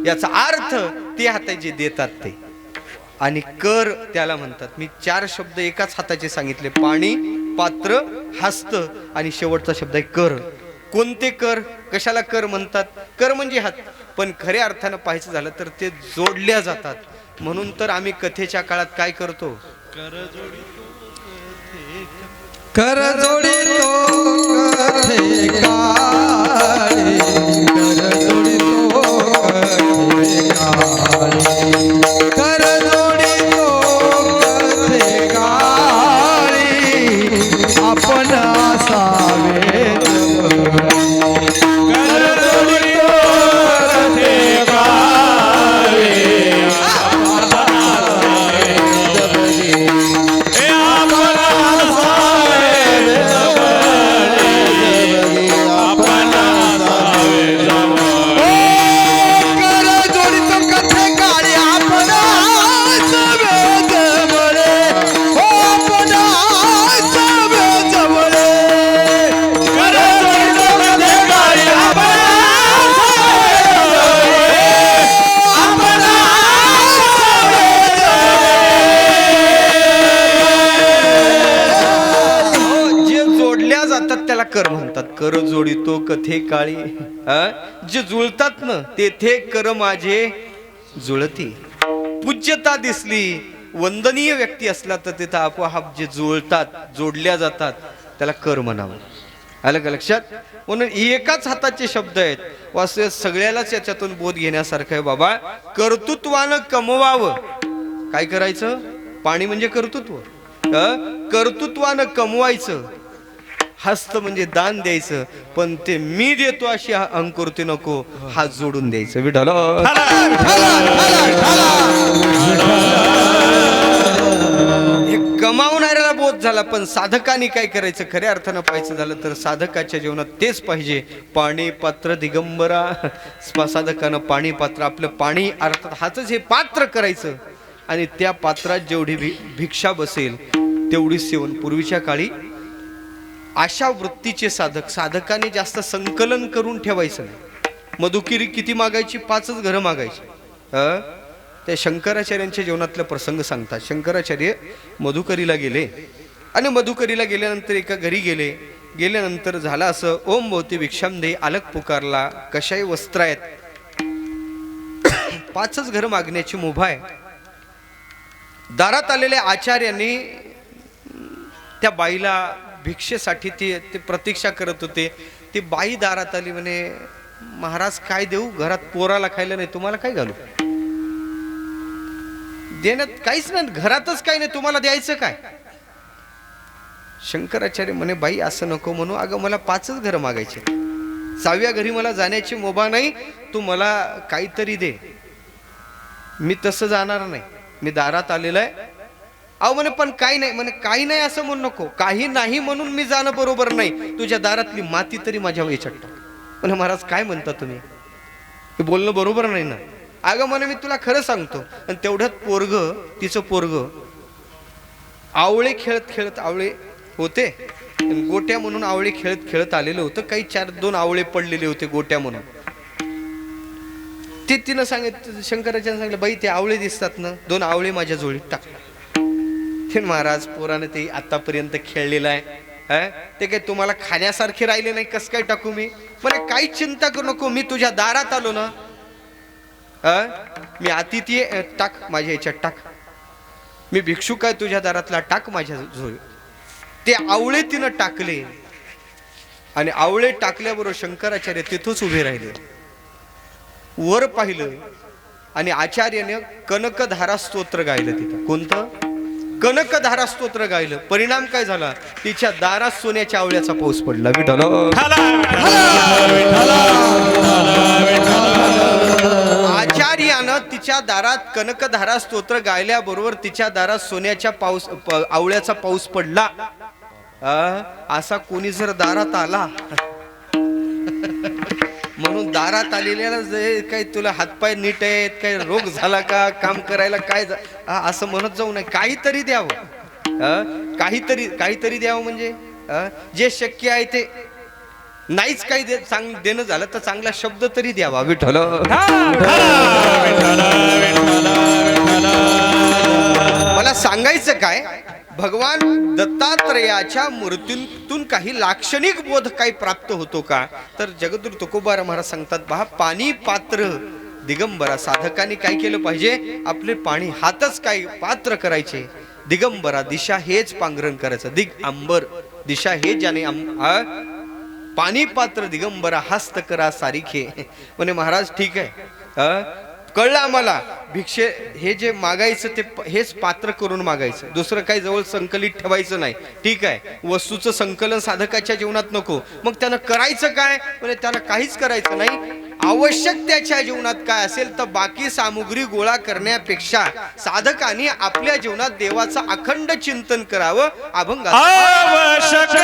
Speaker 4: याचा अर्थ ते हात जे देतात ते. आणि कर त्याला म्हणतात. मी 4 शब्द एकाच हाताचे सांगितले. पाणी, पात्र, हस्त आणि शेवटचा शब्द आहे कर. कोणते कर? कशाला कर म्हणतात? कर म्हणजे हात. पण खऱ्या अर्थानं पाहायचं झालं तर ते जोडल्या जातात. म्हणून तर आम्ही कथेच्या काळात काय करतो?
Speaker 3: कर जोडितो कथे काळी, कर जोडितो कथे काळी, कर जोडितो कथे काळी, आपण असावे कर जोडितो कथे काळी, आपण असावे
Speaker 4: जातात त्याला कर म्हणतात. कर जोडितो कथे काळी, जे जुळतात ना तेथे कर माझे जुळती. पूज्यता दिसली, वंदनीय व्यक्ती असला तर तिथं आपोआप जे जुळतात, जोडल्या जातात त्याला कर म्हणावं. आलं का लक्षात? म्हणून एकाच हाताचे शब्द आहेत. वास्तव सगळ्यालाच याच्यातून बोध घेण्यासारखं आहे बाबा. कर्तृत्वानं कमवावं. काय करायचं? पाणी म्हणजे कर्तृत्व. कर्तृत्वानं कमवायचं. हस्त म्हणजे दान द्यायचं, पण ते मी देतो अशी अंकुरती नको, हात जोडून द्यायचं. विठ्ठल हे कमावणाऱ्याला बोध झाला, पण साधकाने काय करायचं? खऱ्या अर्थानं पाहायचं झालं तर साधकाच्या जीवनात तेच पाहिजे. पाणी पात्र दिगंबरा. साधकानं पाणी पात्र, आपलं पाणी अर्थात हातच हे पात्र करायचं, आणि त्या पात्रात जेवढी भिक्षा बसेल तेवढी सेवन. पूर्वीच्या काळी अशा वृत्तीचे साधक, साधकाने जास्त संकलन करून ठेवायचं नाही. मधुकिरी किती मागायची? 5च घरं मागायची. त्या शंकराचार्यांच्या जीवनातला प्रसंग सांगतात. शंकराचार्य मधुकरीला गेले, आणि मधुकरीला गेल्यानंतर एका घरी गेल्यानंतर झालं असं, ओम भवती भिक्षाम दे, अलग पुकारला, कशाही वस्त्र आहेत. 5च घरं मागण्याची मुभा आहे. दारात आलेल्या आचार्यांनी त्या बाईला भिक्षेसाठी ते प्रतीक्षा करत होते. ती बाई दारात आली, म्हणे महाराज काय देऊ? घरात पोराला खायला नाही, तुम्हाला काय घालू? देण्यात काहीच नाही, घरातच काही नाही, तुम्हाला द्यायचं काय? शंकराचार्य म्हणे बाई असं नको म्हणू, अगं मला 5च घरं मागायचे, 6व्या घरी मला जाण्याची मुभा नाही, तू मला काहीतरी दे. मी तसं जाणार नाही, मी दारात आलेलं आहे. अहो म्हणे पण काही नाही. म्हणे काही नाही असं म्हणू नको, काही नाही म्हणून मी जाणं बरोबर नाही, तुझ्या दारातली माती तरी माझ्या याच्यात टाक. म्हणे महाराज काय म्हणता तुम्ही? हे बोलणं बरोबर नाही ना. अगं म्हणे मी तुला खरं सांगतो. आणि तेवढ्यात तिचं पोरग आवळे खेळत खेळत, आवळे होते गोट्या म्हणून, आवळे खेळत खेळत आलेलं होतं. काही 2 आवळे पडलेले होते गोट्या म्हणून. ते तिनं सांगितलं, शंकराचार्य सांगितलं, बाई ते आवळे दिसतात ना, 2 आवळे माझ्या जोडीत टाक. महाराज पोराने ते आतापर्यंत खेळलेलं आहे, ते काही तुम्हाला खाण्यासारखे राहिले नाही, कसं काय टाकू मी? म्हणे काही चिंता करू नको, मी तुझ्या दारात आलो ना, मी अतिथी, टाक माझ्या याच्यात टाक. मी भिक्षुक आहे, तुझ्या दारातला टाक माझ्या जोडी. ते आवळे तिनं टाकले, आणि आवळे टाकल्याबरोबर शंकराचार्य तिथंच उभे राहिले. वर पाहिलं, आणि आचार्याने कनकधारा स्तोत्र गायलं तिथं. कोणतं? कनकधारा स्तोत्र गायलं. परिणाम काय झाला? तिच्या दारात सोन्याच्या आवळ्याचा पाऊस पडला. विठ्ठल आचार्यानं तिच्या दारात कनकधारा स्तोत्र गायल्याबरोबर तिच्या दारात सोन्याच्या आवळ्याचा पाऊस पडला. असा कोणी जर दारात आला, म्हणून दारात आलेल्याला काही तुला हातपाय नीट आहेत, काही रोग झाला का, काम करायला काय असं म्हणत जाऊ नये. काहीतरी द्यावं, काहीतरी द्यावं. म्हणजे जे शक्य आहे ते. नाहीच काही देणं झालं तर चांगला शब्द तरी द्यावा. विठ्ठल मला सांगायचं काय, भगवान दत्तात्रयाच्या मूर्तीतून काही लाक्षणिक बोध काही प्राप्त होतो का? तर जगद्गुरु तुकोबा महाराज सांगतात, पहा, पाणी पात्र दिगंबरा. साधकांनी काय केलं पाहिजे? आपले पाणी हातच काय पात्र करायचे. दिगंबरा दिशा हेच पांघरण करायचं. दिगंबर दिशा हे ज्याने पाणी पात्र दिगंबरा हस्त करा सारिखे. म्हणे महाराज ठीक आहे, कळलं आम्हाला. भिक्षे हे जे मागायचं ते हेच पात्र करून मागायचं, दुसरं काही जवळ संकलित ठेवायचं नाही. ठीक आहे, वस्तूचं संकलन साधकाच्या जीवनात नको. मग त्यानं करायचं काय? म्हणजे त्यानं काहीच करायचं नाही. आवश्यक त्याच्या जीवनात काय असेल तर बाकी सामुग्री गोळा करण्यापेक्षा साधकाने आपल्या जीवनात देवाचं अखंड चिंतन करावं. अभंग आवश्यक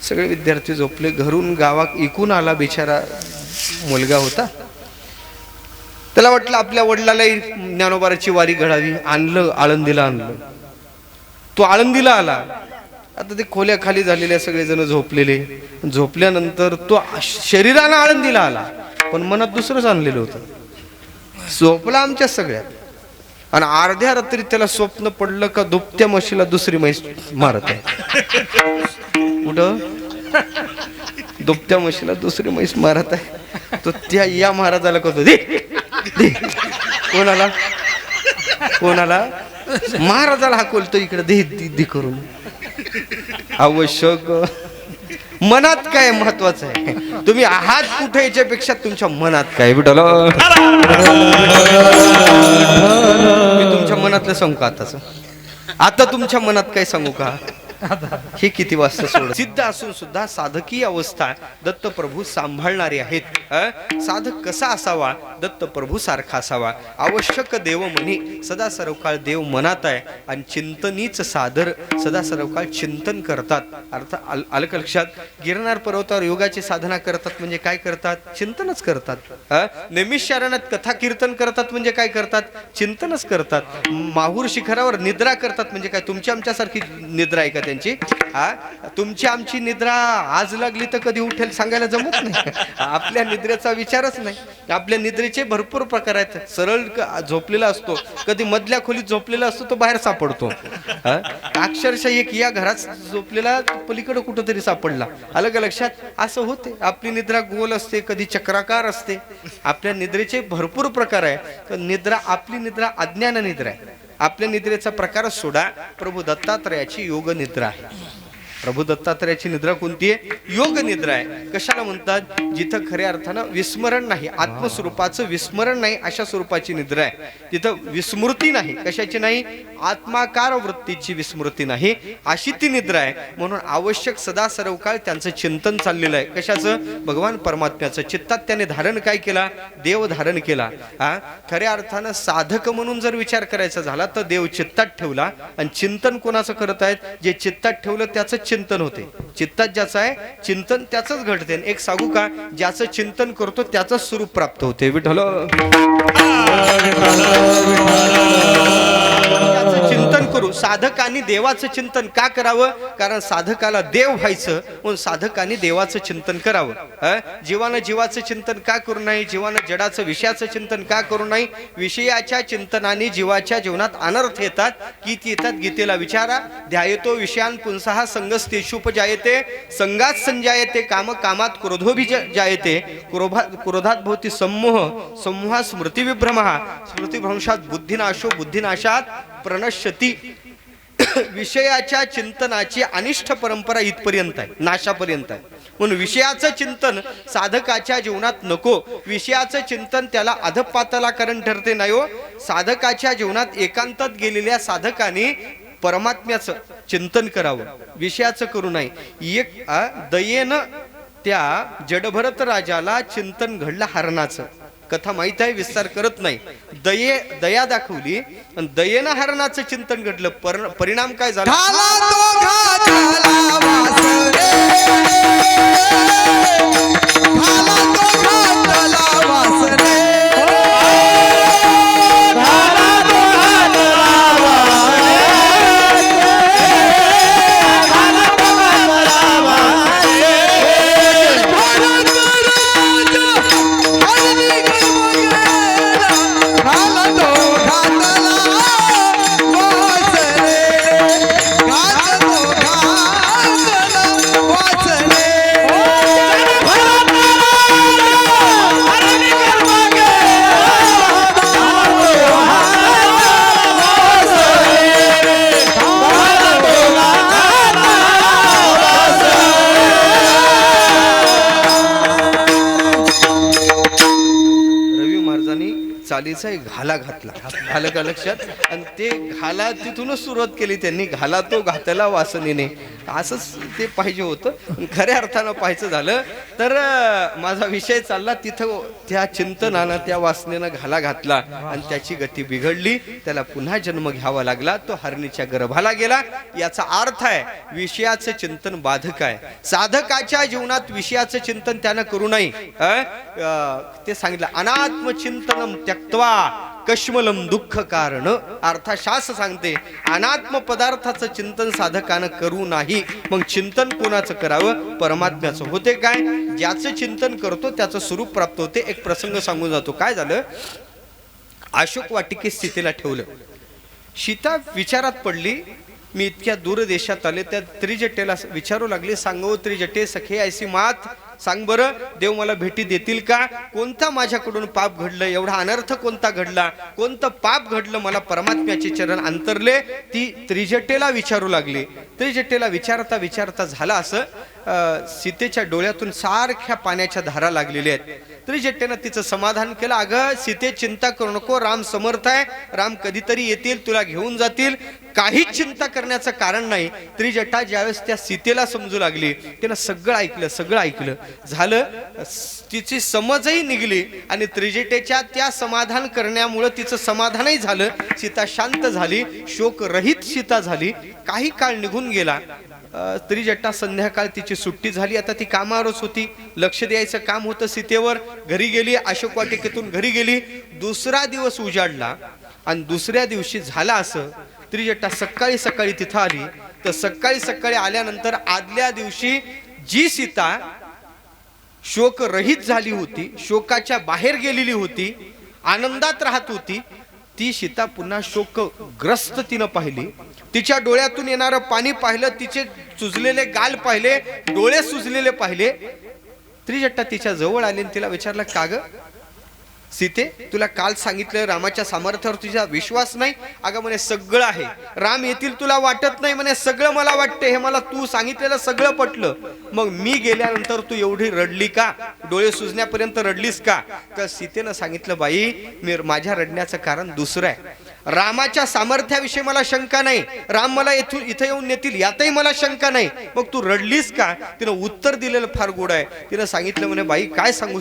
Speaker 4: सगळे विद्यार्थी झोपले. घरून गावात इकून आला बिचारा मुलगा होता. त्याला वाटलं आपल्या वडिलाला ज्ञानोबाराची वारी घडावी. आणलं, आळंदीला आणलं. तो आळंदीला आला. आता ते खोल्या खाली झालेल्या सगळेजण झोपलेले. झोपल्यानंतर तो शरीरानं आळंदीला आला, पण मनात दुसरंच आणलेलं होतं. झोपला आमच्या सगळ्यात. आणि अर्ध्या रात्री त्याला स्वप्न पडलं का दुभत्या म्हशीला दुसरी म्हैस मारत आहे. कुठं? दुभत्या म्हशीला दुसरी म्हैस मारत आहे. तो त्या या महाराजाला कहतो, दे दे. कोणाला? कोणाला? महाराजाला हाकलतो इकडे, दे दे करून. आवश्यक मनात काय महत्वाचं आहे. तुम्ही आहात कुठे याच्यापेक्षा तुमच्या मनात काय. विठ्ठल, मी तुमच्या मनातलं सांगू का आताच? आता तुमच्या मनात काय सांगू का? हे किती वाजता सोड. सिद्ध असून सुद्धा साधकीय अवस्था दत्तप्रभू सांभाळणारे आहेत. साधक कसा असावा? दत्तप्रभू सारखा असावा. आवश्यक देव म्हणे, सदा सर्वकाळ देव मनात आहे. आणि चिंतनीच सादर, सदा सर्वकाळ चिंतन करतात. अर्थात आलं का लक्षात? गिरनार पर्वतावर योगाची साधना करतात म्हणजे काय करतात? चिंतनच करतात. नैमिषारण्यात कथा कीर्तन करतात म्हणजे काय करतात? चिंतनच करतात. माहूर शिखरावर निद्रा करतात म्हणजे काय? तुमची आमच्यासारखी निद्रा आहे का त्यांची? तुमची आमची निद्रा आज लागली तर कधी उठेल सांगायला जमत नाही. आपल्या निद्रेचा विचारच नाही. आपल्या निद्रेचे भरपूर प्रकार आहेत. सरळ झोपलेला असतो, कधी मधल्या खोलीत झोपलेला असतो, तो बाहेर सापडतो. अक्षरशः एक या घरात झोपलेला पलीकडे कुठंतरी सापडला. आलं का लक्षात? असं होते. आपली निद्रा गोल असते, कधी चक्राकार असते. आपल्या निद्रेचे भरपूर प्रकार आहे. तर निद्रा, आपली निद्रा अज्ञान निद्रा आहे. आपल्या निद्रेचा प्रकारच सोडा. प्रभू दत्तात्रयाची योग निद्रा आहे. प्रभू दत्तात्रयाची निद्रा कोणती आहे? योग निद्रा आहे. कशाला म्हणतात? जिथं खऱ्या अर्थानं विस्मरण नाही, आत्मस्वरूपाचं विस्मरण नाही, अशा स्वरूपाची निद्रा आहे. तिथं विस्मृती नाही. कशाची नाही? आत्माकार वृत्तीची विस्मृती नाही, अशी ती निद्रा आहे. म्हणून आवश्यक सदा सर्वकाळ त्यांचं चिंतन चाललेलं आहे. कशाचं? भगवान परमात्म्याचं. चित्तात त्याने धारण काय केला? देव धारण केला. खऱ्या अर्थानं साधक म्हणून जर विचार करायचा झाला तर देव चित्तात ठेवला. आणि चिंतन कोणाचं करत आहेत? जे चित्तात ठेवलं त्याचं चिंतन होते. चित्तात ज्याचं आहे चिंतन त्याचंच घडते. एक सांगू का? ज्याचं चिंतन करतो त्याचं स्वरूप प्राप्त होते. विठ्ठल, चिंतन करू. साधकांनी देवाचं चिंतन का करावं? कारण साधकाला देव व्हायचं म्हणून साधकांनी देवाचं चिंतन करावं. जीवानं जीवाचं चिंतन का करू नये? जीवानं जडाचं विषयाचं चिंतन का करू नये? विषयाच्या चिंतनाने जीवाच्या जीवनात अनर्थ येतात. किती येतात? गीतेला विचारा. ध्यायतो विषयान पुंसः संगस्तेषुपजायते, संगात संजायते काम, कामात क्रोधोभिजायते, क्रोधात भवति सम्मोह, सम्मोहात स्मृतिविभ्रमः, स्मृतिभ्रंशात बुद्धिनाशो, बुद्धिनाशात प्रणश्यती. विषयाच्या चिंतनाची अनिष्ट परंपरा इथपर्यंत आहे, नाशापर्यंत आहे. म्हणून विषयाचं चिंतन साधकाच्या जीवनात नको. विषयाचं चिंतन त्याला अधपातालाकरण ठरते. नाही हो, साधकाच्या जीवनात एकांतात गेलेल्या साधकाने परमात्म्याचं चिंतन करावं, विषयाचं करू नये. एक दयेनं त्या जडभरत राजाला चिंतन घडलं हरणाचं. कथा माहित आहे, विस्तार करत नाही. दया दाखवली आणि दयेनं हरणाचं चिंतन घडलं. परिणाम काय झाला? चालीचा एक घाला घातला. आलं का लक्षात? आणि ते घाला तिथूनच सुरुवात केली त्यांनी. घाला तो घातला वासनेने, असंच ते पाहिजे होतं. खऱ्या अर्थानं पाहायचं झालं तर माझा विषय चालला तिथं. त्या चिंतनानं त्या वासनेनं घाला घातला आणि त्याची गती बिघडली. त्याला पुन्हा जन्म घ्यावा लागला. तो हरणीच्या गर्भाला गेला. याचा अर्थ आहे विषयाचं चिंतन बाधक आहे. साधकाच्या जीवनात विषयाचं चिंतन त्यानं करू नये. ते सांगितलं अनात्मचिंतनम त्यक्त्वा कश्मलम दुःख कारण. अर्थशास्त्र सांगते अनात्म पदार्थाचं चिंतन साधकानं करू नाही. मग चिंतन कोणाचं करावं? परमात्म्याचं. होते काय? ज्याचं चिंतन करतो त्याचं स्वरूप प्राप्त होते. एक प्रसंग सांगून जातो. काय झालं? अशोक वाटिकेत सीतेला ठेवलं. सीता विचारात पडली. मी इतक्या दूर देशात आले. त्या त्रिजटेला विचारू लागले, सांगो त्रिजटे सखे ऐसी मात. सांग बरं, देव मला भेटी देतील का? कोणता माझ्याकडून पाप घडलं? एवढा अनर्थ कोणता घडला? कोणतं पाप घडलं? मला परमात्म्याचे चरण अंतरले. ती त्रिजटेला विचारू लागली. त्रिजटेला विचारता विचारता झाला असं, सीतेच्या डोळ्यातून सारख्या पाण्याच्या धारा लागलेल्या आहेत. त्रिजटेनं तिचं समाधान केलं. अगं सीते, चिंता करू नको, राम समर्थ आहे. राम कधीतरी येतील, तुला घेऊन जातील. काहीच चिंता करण्याचं कारण नाही. त्रिजटा ज्यावेळेस त्या सीतेला समजू लागली, तिनं सगळं ऐकलं. सगळं ऐकलं झालं. तिची समजही निघली आणि त्रिजटेच्या त्या समाधान करण्यामुळं तिचं समाधानही झालं. सीता शांत झाली, शोकरहित सीता झाली. काही काळ निघून गेला. त्रिजटा संध्याकाळ तिची सुट्टी झाली. आता ती कामावरच होती. लक्ष द्यायचं काम होतं सीतेवर. घरी गेली. अशोक वाटिकेतून घरी गेली. दुसरा दिवस उजाडला आणि दुसऱ्या दिवशी झाला असं, त्रिजटा सकाळी सकाळी तिथं आली. तर सकाळी सकाळी आल्यानंतर आदल्या दिवशी जी सीता शोकरहित झाली होती, शोकाच्या बाहेर गेलेली होती, आनंदात राहत होती, ती सीता पुन्हा शोकग्रस्त तिनं पाहिली. तिच्या डोळ्यातून येणारं पाणी पाहिलं. तिचे सुजलेले गाल पाहिले, डोळे सुजलेले पाहिले. त्रिजटा तिच्या जवळ आली आणि तिला विचारलं, का ग सीते, तुला काल सांगितलं रामाच्या सामर्थ्यावर तुझा विश्वास नाही? अगं म्हणे सगळं आहे. राम येतील तुला वाटत नाही म्हणे, सगळं मला वाटते. हे मला तू सांगितलेलं सगळं पटलं. मग मी गेल्यानंतर तू एवढी रडली का? डोळे सुजण्यापर्यंत रडलीस का? तर सीतेनं सांगितलं, बाई मी माझ्या रडण्याचं कारण दुसरं आहे. रामाच्या सामर्थ्याविषयी मला शंका नाही. राम मला इथं येऊन नेतील यातही मला शंका नाही. मग तू रडलीस का? तिनं उत्तर दिलेलं फार गोड आहे. तिनं सांगितलं म्हणे, बाई काय सांगू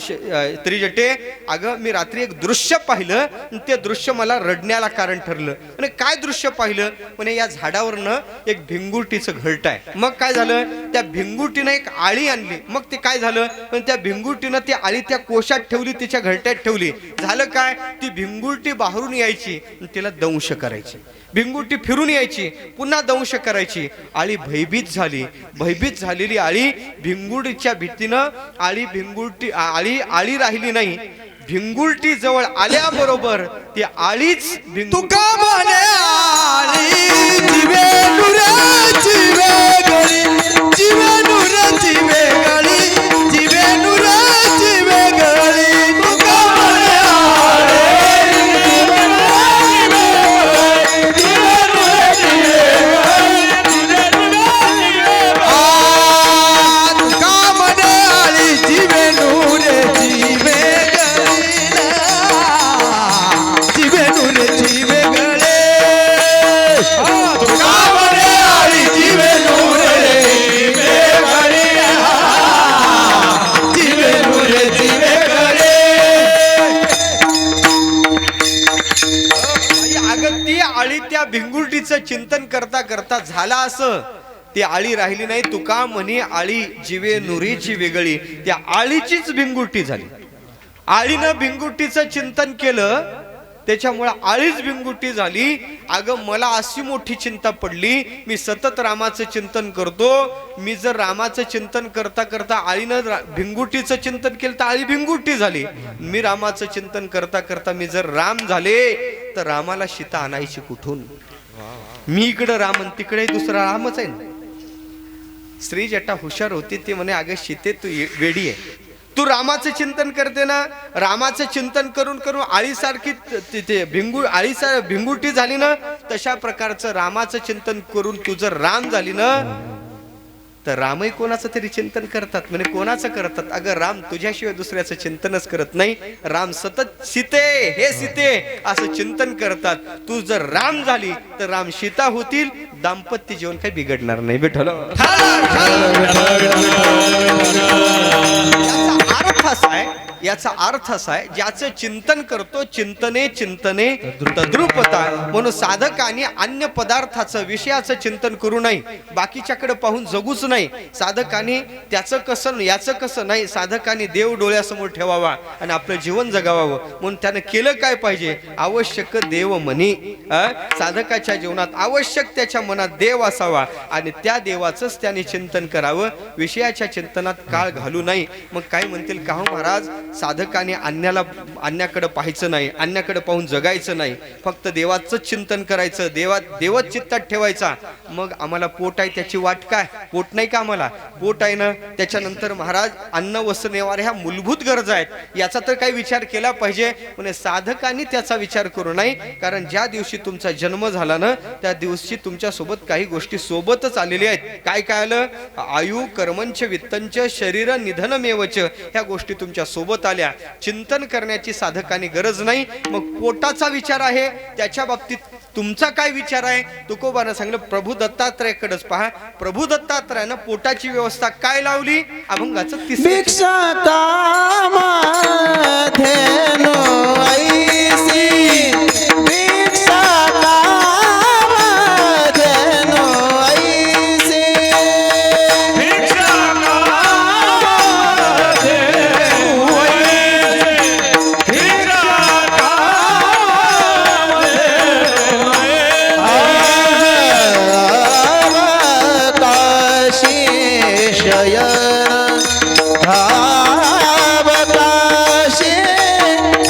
Speaker 4: त्रिजटे, अगं मी रात्री एक दृश्य पाहिलं. ते दृश्य मला रडण्याला कारण ठरलं. म्हणे काय दृश्य पाहिलं? म्हणे या झाडावरनं एक भिंगुरटीचं घरट आहे. मग काय झालं? त्या भिंगुरटीनं एक आळी आणली. मग ते काय झालं? पण त्या भिंगुरटीनं ती आळी त्या कोशात ठेवली, तिच्या घरट्यात ठेवली. झालं काय? ती भिंगुरटी बाहेरून यायची, तिला दंश करायची. भिंगुरटी फिरून यायची, पुन्हा दंश करायची. आळी भयभीत झाली. भयभीत झालेली आळी भिंगुरटीच्या भीतीनं आळी राहिली नाही. भिंगुरटी जवळ आल्याबरोबर ती आळीच
Speaker 3: तुका म्हणे आळी जीवे नुराची वेगळी, जीवे नुराची वेगळी, जीवे नुराची वेगळी. तुका म्हणे आळी जीवे नुराची वेगळी, जीवे नुराची वेगळी. तुका म्हणे आळी जीवे नुराची वेगळी,
Speaker 4: त्या भिंगुरटीचं चिंतन करता करता झाला असं, ती आळी राहिली नाही. तुका म्हणे आळी जीवे नुरीची वेगळी. त्या आळीचीच भिंगुरटी झाली. आळीनं भिंगुरटीचं चिंतन केलं, त्याच्यामुळे आळीच भिंगुरटी झाली. अगं मला अशी मोठी चिंता पडली. मी सतत रामाचं चिंतन करतो. मी जर रामाचं चिंतन करता करता आळीनं भिंगुरटीचं चिंतन केलं तर आळी भिंगुरटी झाली. मी रामाचं चिंतन करता करता मी जर राम झाले तर रामाला सीता आणायची कुठून? मी इकडं राम आणि तिकडे दुसरा रामच आहे ना. स्त्री जटा हुशार होती. ती म्हणे, अगं सीते तू वेडी आहे. तू रामाचं चिंतन करते ना, रामाचं चिंतन करून करून आळीसारखी तिथे भिंगुरटी झाली ना, तशा प्रकारचं रामाचं चिंतन करून तू जर राम झाली ना, तर रामही कोणाचं तरी चिंतन करतात. म्हणजे कोणाचं करतात? अगं राम तुझ्याशिवाय दुसऱ्याचं चिंतनच करत नाही. राम सतत सीते हे सीते असं चिंतन करतात. तू जर राम झाली तर राम सीता होतील. दाम्पत्य जीवन काही बिघडणार नाही. विठ्ठल याचा अर्थ असा आहे ज्याचं चिंतन करतो चिंतने चिंतने तद्रुपता. म्हणून साधकाने अन्य पदार्थाचं विषयाचं चिंतन करू नये. बाकीच्याकडे पाहून जगूच नाही. साधकाने त्याचं कसं याचं कसं नाही. साधकाने देव डोळ्यासमोर ठेवावा आणि आपलं जीवन जगावावं. म्हणून त्यानं केलं काय पाहिजे? आवश्यक देव म्हणी. साधकाच्या जीवनात आवश्यक त्याच्या मनात देव असावा आणि त्या देवाचंच त्याने चिंतन करावं. विषयाच्या चिंतनात काळ घालू नये. मग काय म्हणतील का हो महाराज, साधकाने अन्याकडे पाहायचं नाही, अन्याकडे पाहून जगायचं नाही, फक्त देवाचं चिंतन करायचं, देवच चित्तात ठेवायचा. मग आम्हाला पोट आहे त्याची वाट काय? पोट नाही का आम्हाला? पोट आहे ना. त्याच्यानंतर महाराज अन्न वस्त्र निवारा ह्या मूलभूत गरजा आहेत. याचा तर काही विचार केला पाहिजे. म्हणजे साधकांनी त्याचा विचार करू नये. कारण ज्या दिवशी तुमचा जन्म झाला ना त्या दिवशी तुमच्या सोबत काही गोष्टी सोबतच आलेल्या आहेत. काय काय आलं? आयु कर्मंच वित्तंच शरीर निधनमेवच. ह्या गोष्टी तुमच्या सोबत आल्या. चिंतन करण्याची साधकांनी गरज नाही. मग पोटाचा विचार आहे त्याच्या बाबतीत तुमचा काय विचार आहे? तुकोबानं सांगलं प्रभू दत्तात्रयाकडेच पहा. प्रभू दत्तात्रयानं पोटाची व्यवस्था काय लावली? अभंगाचं
Speaker 3: भिक्षा कामाधेनु ऐसी भिक्षा कामाधेनु ऐसी भिक्षा कामाधेनु ऐसी भिक्षा कामाधेनु शयन भावकाशी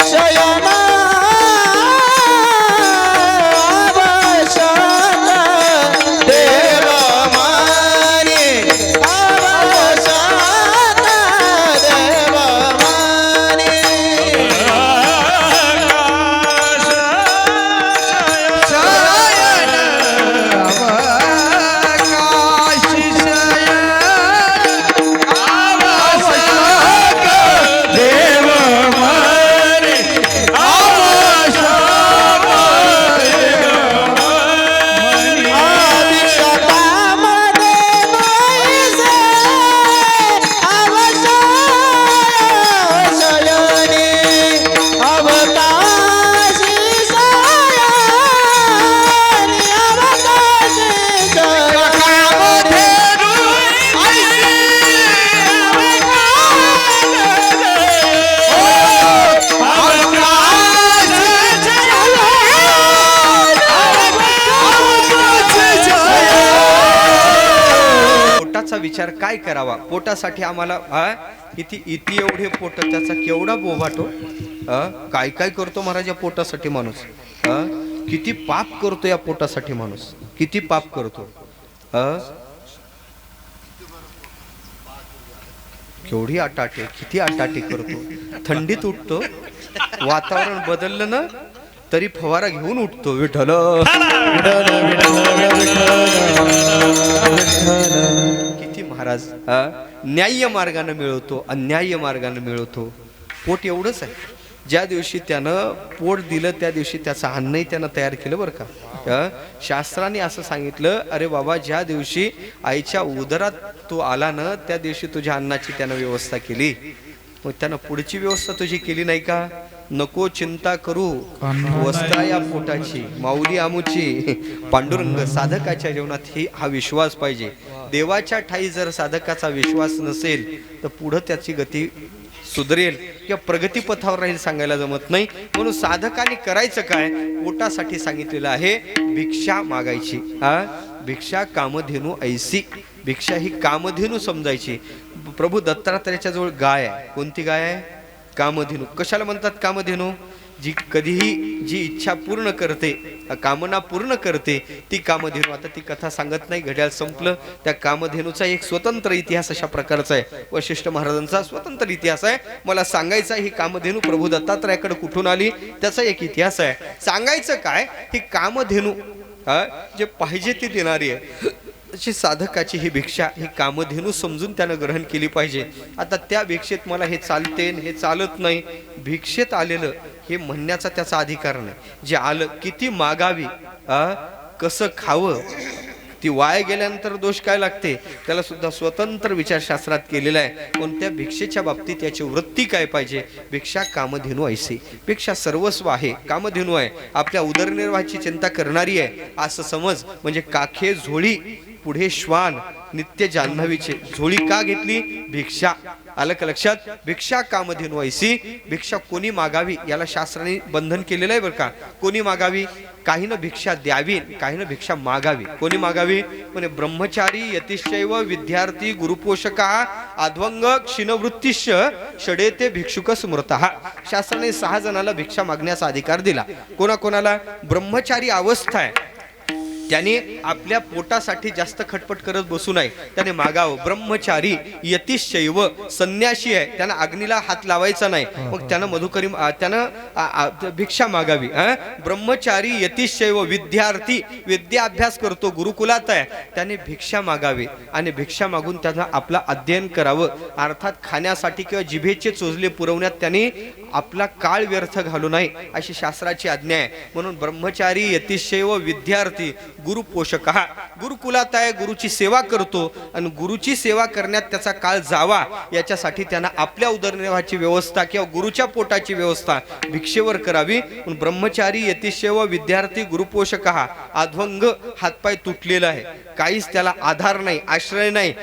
Speaker 3: शयन आवश्यक देवमानी आवश्यक देवमानी शयन आवकाशी
Speaker 4: विचार काय करावा? पोटासाठी आम्हाला इति एवढे पोट त्याचा केवढा बोभाटो. काय काय करतो महाराज या पोटासाठी माणूस. किती पाप करतो या पोटासाठी माणूस. किती पाप करतो. केवढी आटाटे किती आटाटे करतो. थंडीत उठतो, वातावरण बदललं ना तरी फवारा घेऊन उठतो. विठ्ठल किती महाराज न्याय्य मार्गाने मिळवतो, अन्याय्य मार्गाने मिळवतो. पोट एवढंच आहे. ज्या दिवशी त्यानं पोट दिलं त्या दिवशी त्याचं अन्नही त्यानं तयार केलं बरं का. शास्त्राने असं सांगितलं, अरे बाबा ज्या दिवशी आईच्या उदरात तू आला ना त्या दिवशी तुझ्या अन्नाची त्यानं व्यवस्था केली. मग त्यानं पुढची व्यवस्था तुझी केली नाही का? नको चिंता करू वस्त्रा या पोटाची माऊली आमुची पांडुरंग. साधकाच्या जीवनात हा विश्वास पाहिजे. देवाच्या ठाई जर साधकाचा विश्वास नसेल तर पुढं त्याची गती सुधरेल किंवा प्रगतीपथावर राहील सांगायला जमत नाही. म्हणून साधकाने करायचं काय? पोटासाठी सांगितलेलं आहे भिक्षा मागायची. भिक्षा कामधेनू ऐसी. भिक्षा ही कामधेनू समजायची. प्रभू दत्तात्रयाच्या जवळ गाय आहे. कोणती गाय आहे? कामधेनू. कशाला म्हणतात कामधेनू? जी कधीही जी इच्छा पूर्ण करते, कामना पूर्ण करते ती कामधेनू. आता ती कथा सांगत नाही, घड्याळ संपलं. त्या कामधेनूचा एक स्वतंत्र इतिहास अशा प्रकारचा आहे. वशिष्ठ महाराजांचा स्वतंत्र इतिहास आहे. मला सांगायचा ही कामधेनू प्रभू दत्तात्रयाकडे कुठून आली त्याचा एक इतिहास आहे. सांगायचं काय? ही कामधेनू जे पाहिजे ती देणारी आहे. अशी साधकाची ही भिक्षा ही कामधेनू समजून त्यानं ग्रहण केली पाहिजे. आता त्या भिक्षेत मला हे चालते हे चालत नाही, भिक्षेत आलेलं हे म्हणण्याचा त्याचा अधिकार नाही. जे आलं किती मागावी, कसं खावं, ती वाया गेल्यानंतर दोष काय लागते त्याला सुद्धा स्वतंत्र विचारशास्त्रात केलेला आहे. कोणत्या भिक्षेच्या बाबतीत याची वृत्ती काय पाहिजे. भिक्षा कामधेनू ऐसे, भिक्षा सर्वस्व आहे, कामधेनू आहे, आपल्या उदरनिर्वाहाची चिंता करणारी आहे असं समज. म्हणजे काखे झोळी पुढे श्वान नित्य जान्हवीचे. झोळी का घेतली, भिक्षा. आलं का लक्षात. भिक्षा कामधेनू ऐसी, भिक्षा कोणी मागावी याला शास्त्राने बंधन केलेलं आहे बरं का. कोणी मागावी, काहीनं भिक्षा द्यावी, काहीनं भिक्षा मागावी. कोणी मागावी म्हणजे ब्रह्मचारी यतिशैव विद्यार्थी गुरुपोषका अध्वंग क्षीणवृत्तिश्य षडेते भिक्षुक स्मृतः. शास्त्राने 6 जणांना भिक्षा मागण्याचा अधिकार दिला. कोणाकोणाला, ब्रह्मचारी अवस्था आहे त्याने आपल्या पोटासाठी जास्त खटपट करत बसू नये, त्याने मागावं. ब्रह्मचारी यतिशैव संन्यासी आहे, त्यानं अग्नीला हात लावायचा नाही, मग त्यानं मधुकरी त्यानं भिक्षा मागावी. ब्रह्मचारी यतिशैव विद्यार्थी विद्याभ्यास करतो गुरुकुलात आहे, त्याने भिक्षा मागावी आणि भिक्षा मागून त्यानं आपला अध्ययन करावं. अर्थात खाण्यासाठी किंवा जिभेचे चोचले पुरवण्यात त्याने आपला काळ व्यर्थ घालू नये अशी शास्त्राची आज्ञा आहे. म्हणून ब्रह्मचारी यतिशैव विद्यार्थी गुरुपोषक, गुरुकुलात आहे, गुरुची सेवा करतो आणि गुरुची सेवा करण्यात त्याचा काळ जावा याच्यासाठी त्यानं आपल्या उदरनिर्वाहाची व्यवस्था किंवा गुरुच्या पोटाची व्यवस्था भिक्षेवर करावी. ब्रह्मचारी यतिशैव विद्यार्थी गुरुपोषक, अध्वंग हातपाय तुटलेला आहे, काहीच त्याला आधार नाही, आश्रय नाही,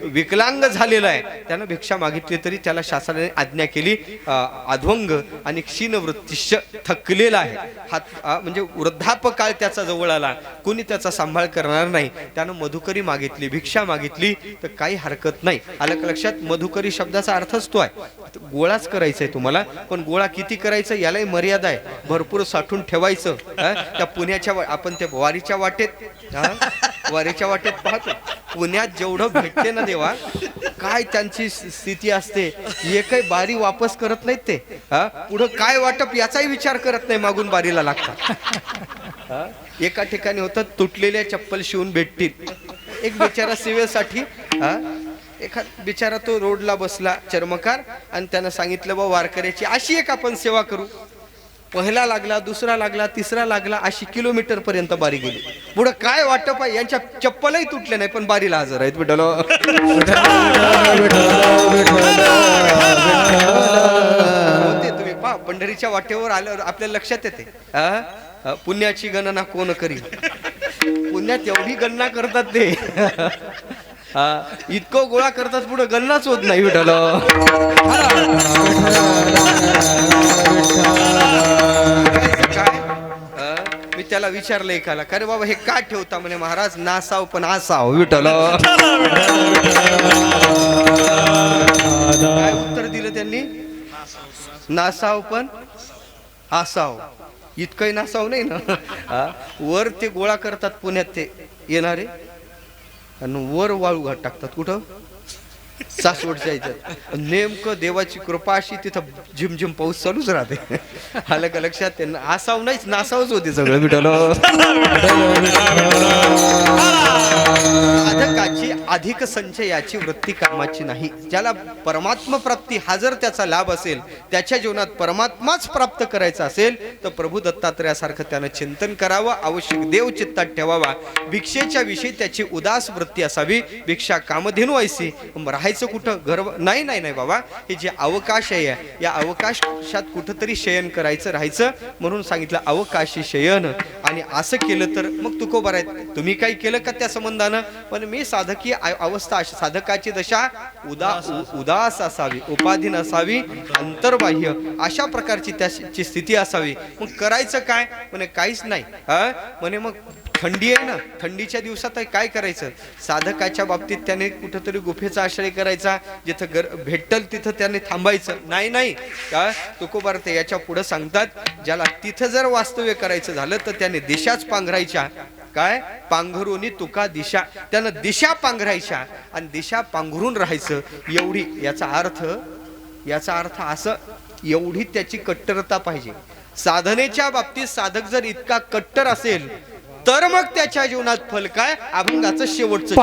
Speaker 4: विकलांग झालेला आहे, त्यानं भिक्षा मागितली तरी त्याला शास्त्राने आज्ञा केली अध्वंग आणि क्षीणवृत्तिश्य थकलेला आहे. हात म्हणजे वृद्धापकाळ त्याचा जवळ आला, कोणी त्याचा सांभाळ करणार नाही, त्यानं मधुकरी मागितली, भिक्षा मागितली तर काही हरकत नाही. आलं का लक्षात. मधुकरी शब्दाचा अर्थच तो आहे, गोळाच करायचा आहे तुम्हाला, पण गोळा किती करायचं यालाही मर्यादा आहे. भरपूर साठवून ठेवायचं. त्या पुण्याच्या आपण त्या वारीच्या वारीच्या वाटेत पाहतो, पुण्यात जेवढं भेटते ना देवा, काय त्यांची स्थिती असते, एकही बारी वापस करत नाहीत ते. पुढं काय वाटप याचाही विचार करत नाही, मागून बारीला लागतात. एका ठिकाणी होतं तुटलेल्या चप्पल शिवून भेटतील. एक बिचारा सेवेसाठी एखाद बिचारा तो रोडला बसला चर्मकार आणि त्यानं सांगितलं बा वारकऱ्याची अशी एक आपण सेवा करू. पहिला लागला, दुसरा लागला, तिसरा लागला, अशी किलोमीटर पर्यंत बारी गेली. पुढं काय वाटप आहे, यांच्या चप्पलही तुटले नाही पण बारीला हजर आहेत. विठ्ठल होते तुम्ही पहा, पंढरीच्या वाटेवर आल्यावर आपल्या लक्षात येते पुण्याची गणना कोण करी. पुण्यात एवढी गणना करतात ते, इतकं गोळा करतात पुढे गणनाच होत नाही. विठ्ठल मी त्याला विचारलं एकाला, का रे बाबा हे का ठेवता. म्हणे महाराज नासाव पण असाव. विठ्ठल काय उत्तर दिलं त्यांनी, नासाव पण असाव. इतकंही नासाव नाही ना. वर ते गोळा करतात पुण्यात ते येणारे आणि वर वाळू घाट टाकतात. कुठं, सासवडच्या याच्यात. नेमकं देवाची कृपा अशी तिथं झिमझिम पाऊस चालूच राहते. आलं का लक्षात. त्यांना आसाव नाहीच नासावच होते सगळं. विठ्ठल साधकाची अधिक संचयाची वृत्ती कामाची नाही. ज्याला परमात्मा प्राप्ती हा जर त्याचा लाभ असेल, त्याच्या जीवनात परमात्माच प्राप्त करायचा असेल तर प्रभू दत्तात्रयासारखं त्यानं चिंतन करावं, आवश्यक देव चित्तात ठेवावा. भिक्षेच्या विषयी त्याची उदास वृत्ती असावी. भिक्षा कामधेनू ऐसी. राहायचं कुठं, घर नाही नाही नाही बाबा, हे जे अवकाश आहे या अवकाशात कुठंतरी शयन करायचं, राहायचं. म्हणून सांगितलं अवकाशी शयन. आणि असं केलं तर मग तुकोबार आहेत, तुम्ही काही केलं का त्या संबंधानं. पण मी साधकीय अवस्था, साधकाची दशा उदास असावी, उपाधीन असावी, अंतर्बाह्य अशा प्रकारची त्याची स्थिती असावी. मग करायचं काय म्हणे, काहीच नाही. म्हणे मग थंडी आहे ना, थंडीच्या दिवसात काय करायचं. साधकाच्या बाबतीत त्याने कुठंतरी गुफेचा आश्रय करायचा, जिथं भेटल तिथं त्याने थांबायचं नाही. नाही का तुकोबार ते याच्या पुढे सांगतात, ज्याला तिथं जर वास्तव्य करायचं झालं तर त्याने दिशाच पांघरायच्या. काय पांघरुनी तुका दिशा, त्यानं दिशा पांघरायच्या आणि दिशा पांघरून राहायचं. एवढी याचा अर्थ असं, एवढी त्याची कट्टरता पाहिजे. साधनेच्या बाबतीत साधक जर इतका कट्टर असेल तर मग त्याच्या जीवनात फल काय? अभंगाचं शेवटचं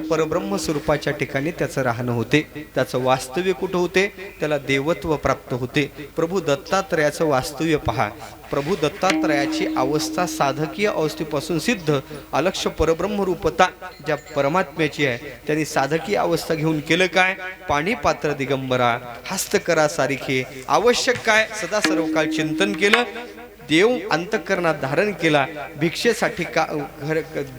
Speaker 4: परब्रह्म स्वरूपाच्या ठिकाणी त्याचं राहणं होते, त्याचं वास्तव्य कुठं होते? त्याला देवत्व प्राप्त होते. प्रभू दत्तात्रयाचं वास्तव्य पहा. प्रभू दत्तात्रयाची अवस्था साधकीय अवस्थेपासून सिद्ध अलक्ष परब्रह्म रूपता ज्या परमात्म्याची आहे त्यांनी साधकीय अवस्था घेऊन केलं काय? पाणी पात्र दिगंबरा हस्तकरा सारिखे. आवश्यक काय? सदा सर्व काळ चिंतन केलं, देव अंतःकरणात धारण केला, भिक्षेसाठी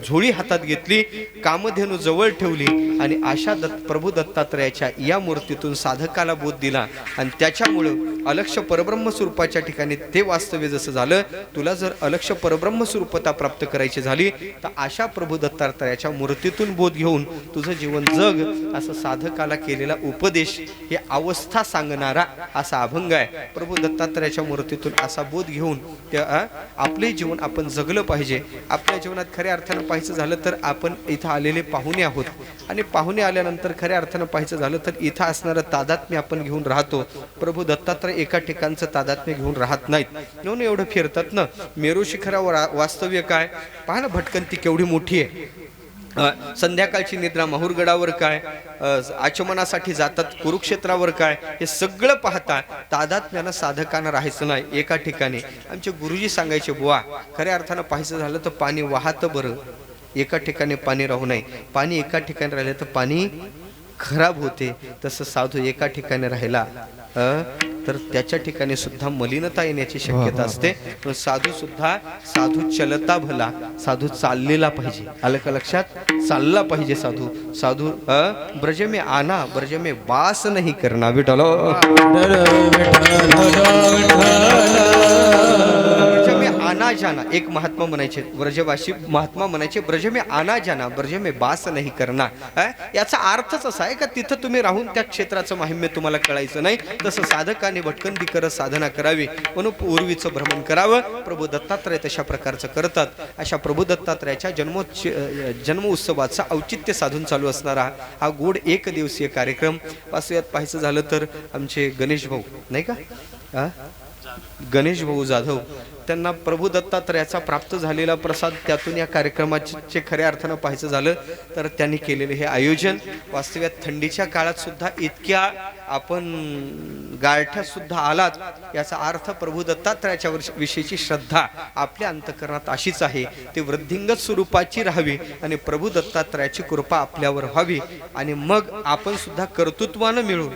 Speaker 4: झोळी हातात घेतली, कामधेनू जवळ ठेवली आणि अशा प्रभू दत्तात्रयाच्या या मूर्तीतून साधकाला बोध दिला आणि त्याच्यामुळं अलक्ष परब्रह्म स्वरूपाच्या ठिकाणी ते वास्तव्य जसं झालं. तुला जर अलक्ष परब्रह्म स्वरूपता प्राप्त करायची झाली तर अशा प्रभू दत्तात्रयाच्या मूर्तीतून बोध घेऊन तुझं जीवन जग, असं साधकाला केलेला उपदेश हे अवस्था सांगणारा असा अभंग आहे. प्रभू दत्तात्रयाच्या मूर्तीतून असा बोध घेऊन आपले जीवन आपण जगलं पाहिजे. आपल्या जीवनात खऱ्या अर्थानं पाहायचं झालं तर आपण इथं आलेले पाहुणे आहोत आणि पाहुणे आल्यानंतर खऱ्या अर्थानं पाहायचं झालं तर इथं असणारं तादात्म्य आपण घेऊन राहतो. प्रभू दत्तात्रय एका ठिकाणचं तादात्म्य घेऊन राहत नाहीत, म्हणून एवढं फिरतात ना. मेरू शिखरावर वास्तव्य काय? पहा ना, भटकंती केवढी मोठी आहे. संध्याकाळची निद्रा माहूरगडावर काय? आचमनासाठी जातात कुरुक्षेत्रावर काय? हे सगळं पाहता तादात्म्यानं साधकांना राहायचं नाही एका ठिकाणी. आमचे गुरुजी सांगायचे, बुवा खऱ्या अर्थानं पाहायचं झालं तर पाणी वाहतं बरं, एका ठिकाणी पाणी राहू नये. पाणी एका ठिकाणी राहिलं तर पाणी खराब होते. तसं साधू एका ठिकाणी राहिला तर त्याच्या ठिकाणी सुद्धा मलिनता येण्याची शक्यता असते. पण साधू चलता भला, साधू चाललेला पाहिजे. आलं का लक्षात? चालला पाहिजे साधू. साधू ब्रज में आना ब्रज में वास नहीं करना. विठ्ठल आना जाना. एक महात्मा म्हणायचे, ब्रजवासी महात्मा म्हणायचे, ब्रज में आना जाना ब्रज में वास नाही करना. याचा अर्थच असा आहे का तिथं तुम्ही राहून त्या क्षेत्राचं महिम्य तुम्हाला कळायचं नाही. तसं साधकाने भटकंती करत साधना करावी, म्हणून पूर्वीचं भ्रमण करावं. प्रभू दत्तात्रय तशा प्रकारचं करतात. अशा प्रभू दत्तात्रयाच्या जन्म उत्सवाचं औचित्य साधून चालू असणारा हा गोड एक दिवसीय कार्यक्रम पासूयात. पाहायचं झालं तर आमचे गणेश भाऊ नाही का, गणेश भाऊ जाधव त्यांना प्रभू दत्तात्रयाचा प्राप्त झालेला प्रसाद, त्यातून या कार्यक्रमाचे खऱ्या अर्थानं पाहायचं झालं तर त्यांनी केलेले हे आयोजन वास्तव्यात थंडीच्या काळात सुद्धा इतक्या आपण गारठ्यात सुद्धा आलात याचा अर्थ प्रभू दत्तात्रयाच्या विषयीची श्रद्धा आपल्या अंतःकरणात अशीच आहे, ती वृद्धिंगत स्वरूपाची राहावी आणि प्रभू दत्तात्रयाची कृपा आपल्यावर व्हावी आणि मग आपण सुद्धा कर्तृत्वानं मिळून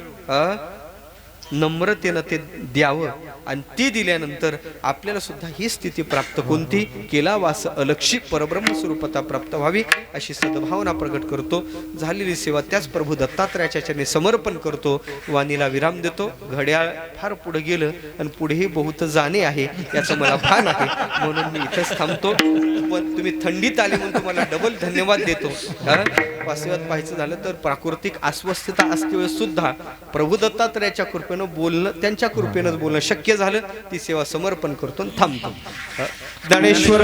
Speaker 4: नम्रतेनं ते द्यावं आणि ती दिल्यानंतर आपल्याला सुद्धा ही स्थिती प्राप्त, कोणती, केला वास अलक्षी परब्रह्म स्वरूपता प्राप्त व्हावी अशी सद्भावना प्रकट करतो. झालेली सेवा त्याच प्रभू दत्तात्रयाच्या चरणी समर्पण करतो. वाणीला विराम देतो. घड्याळ फार पुढे गेलं आणि पुढेही बहुत जाणे आहे याचं मला भान आहे, म्हणून मी इथंच थांबतो. पण तुम्ही थंडीत आली म्हणून तुम्हाला डबल धन्यवाद देतो. कारण वास्तवात पाहायचं झालं तर प्राकृतिक अस्वस्थता असते सुद्धा प्रभू दत्तात्रयाच्या कृपेनं बोलणं, त्यांच्या कृपेनंच बोलणं शक्य झालं. ती सेवा समर्पण करतो आणि थांबतो. ज्ञानेश्वर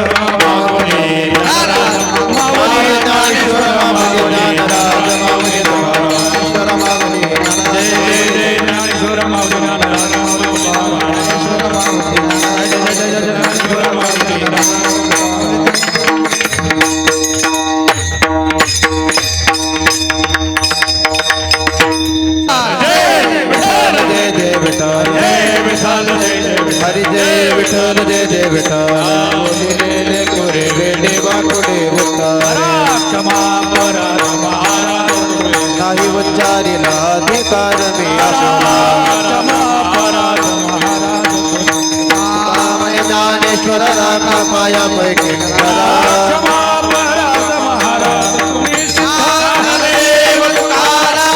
Speaker 3: हरी जय विठ्ठल जय जय विठ्ठल बोलिले कोरे वेडे वाकुडे विठ्ठल क्षमा परात्मा नाही उच्चारिला अधिकार मी आसुला क्षमा परात्मा महाराज ज्ञानेश्वर राखा माया पैकी क्षमा परात्मा महाराज तुम्ही देव तुकाराम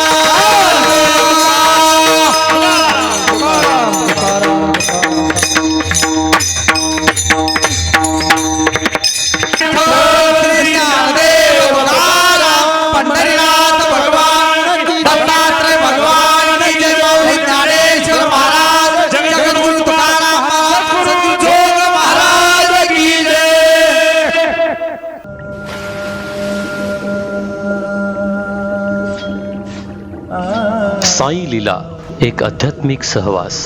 Speaker 1: साई लीला एक आध्यात्मिक सहवास.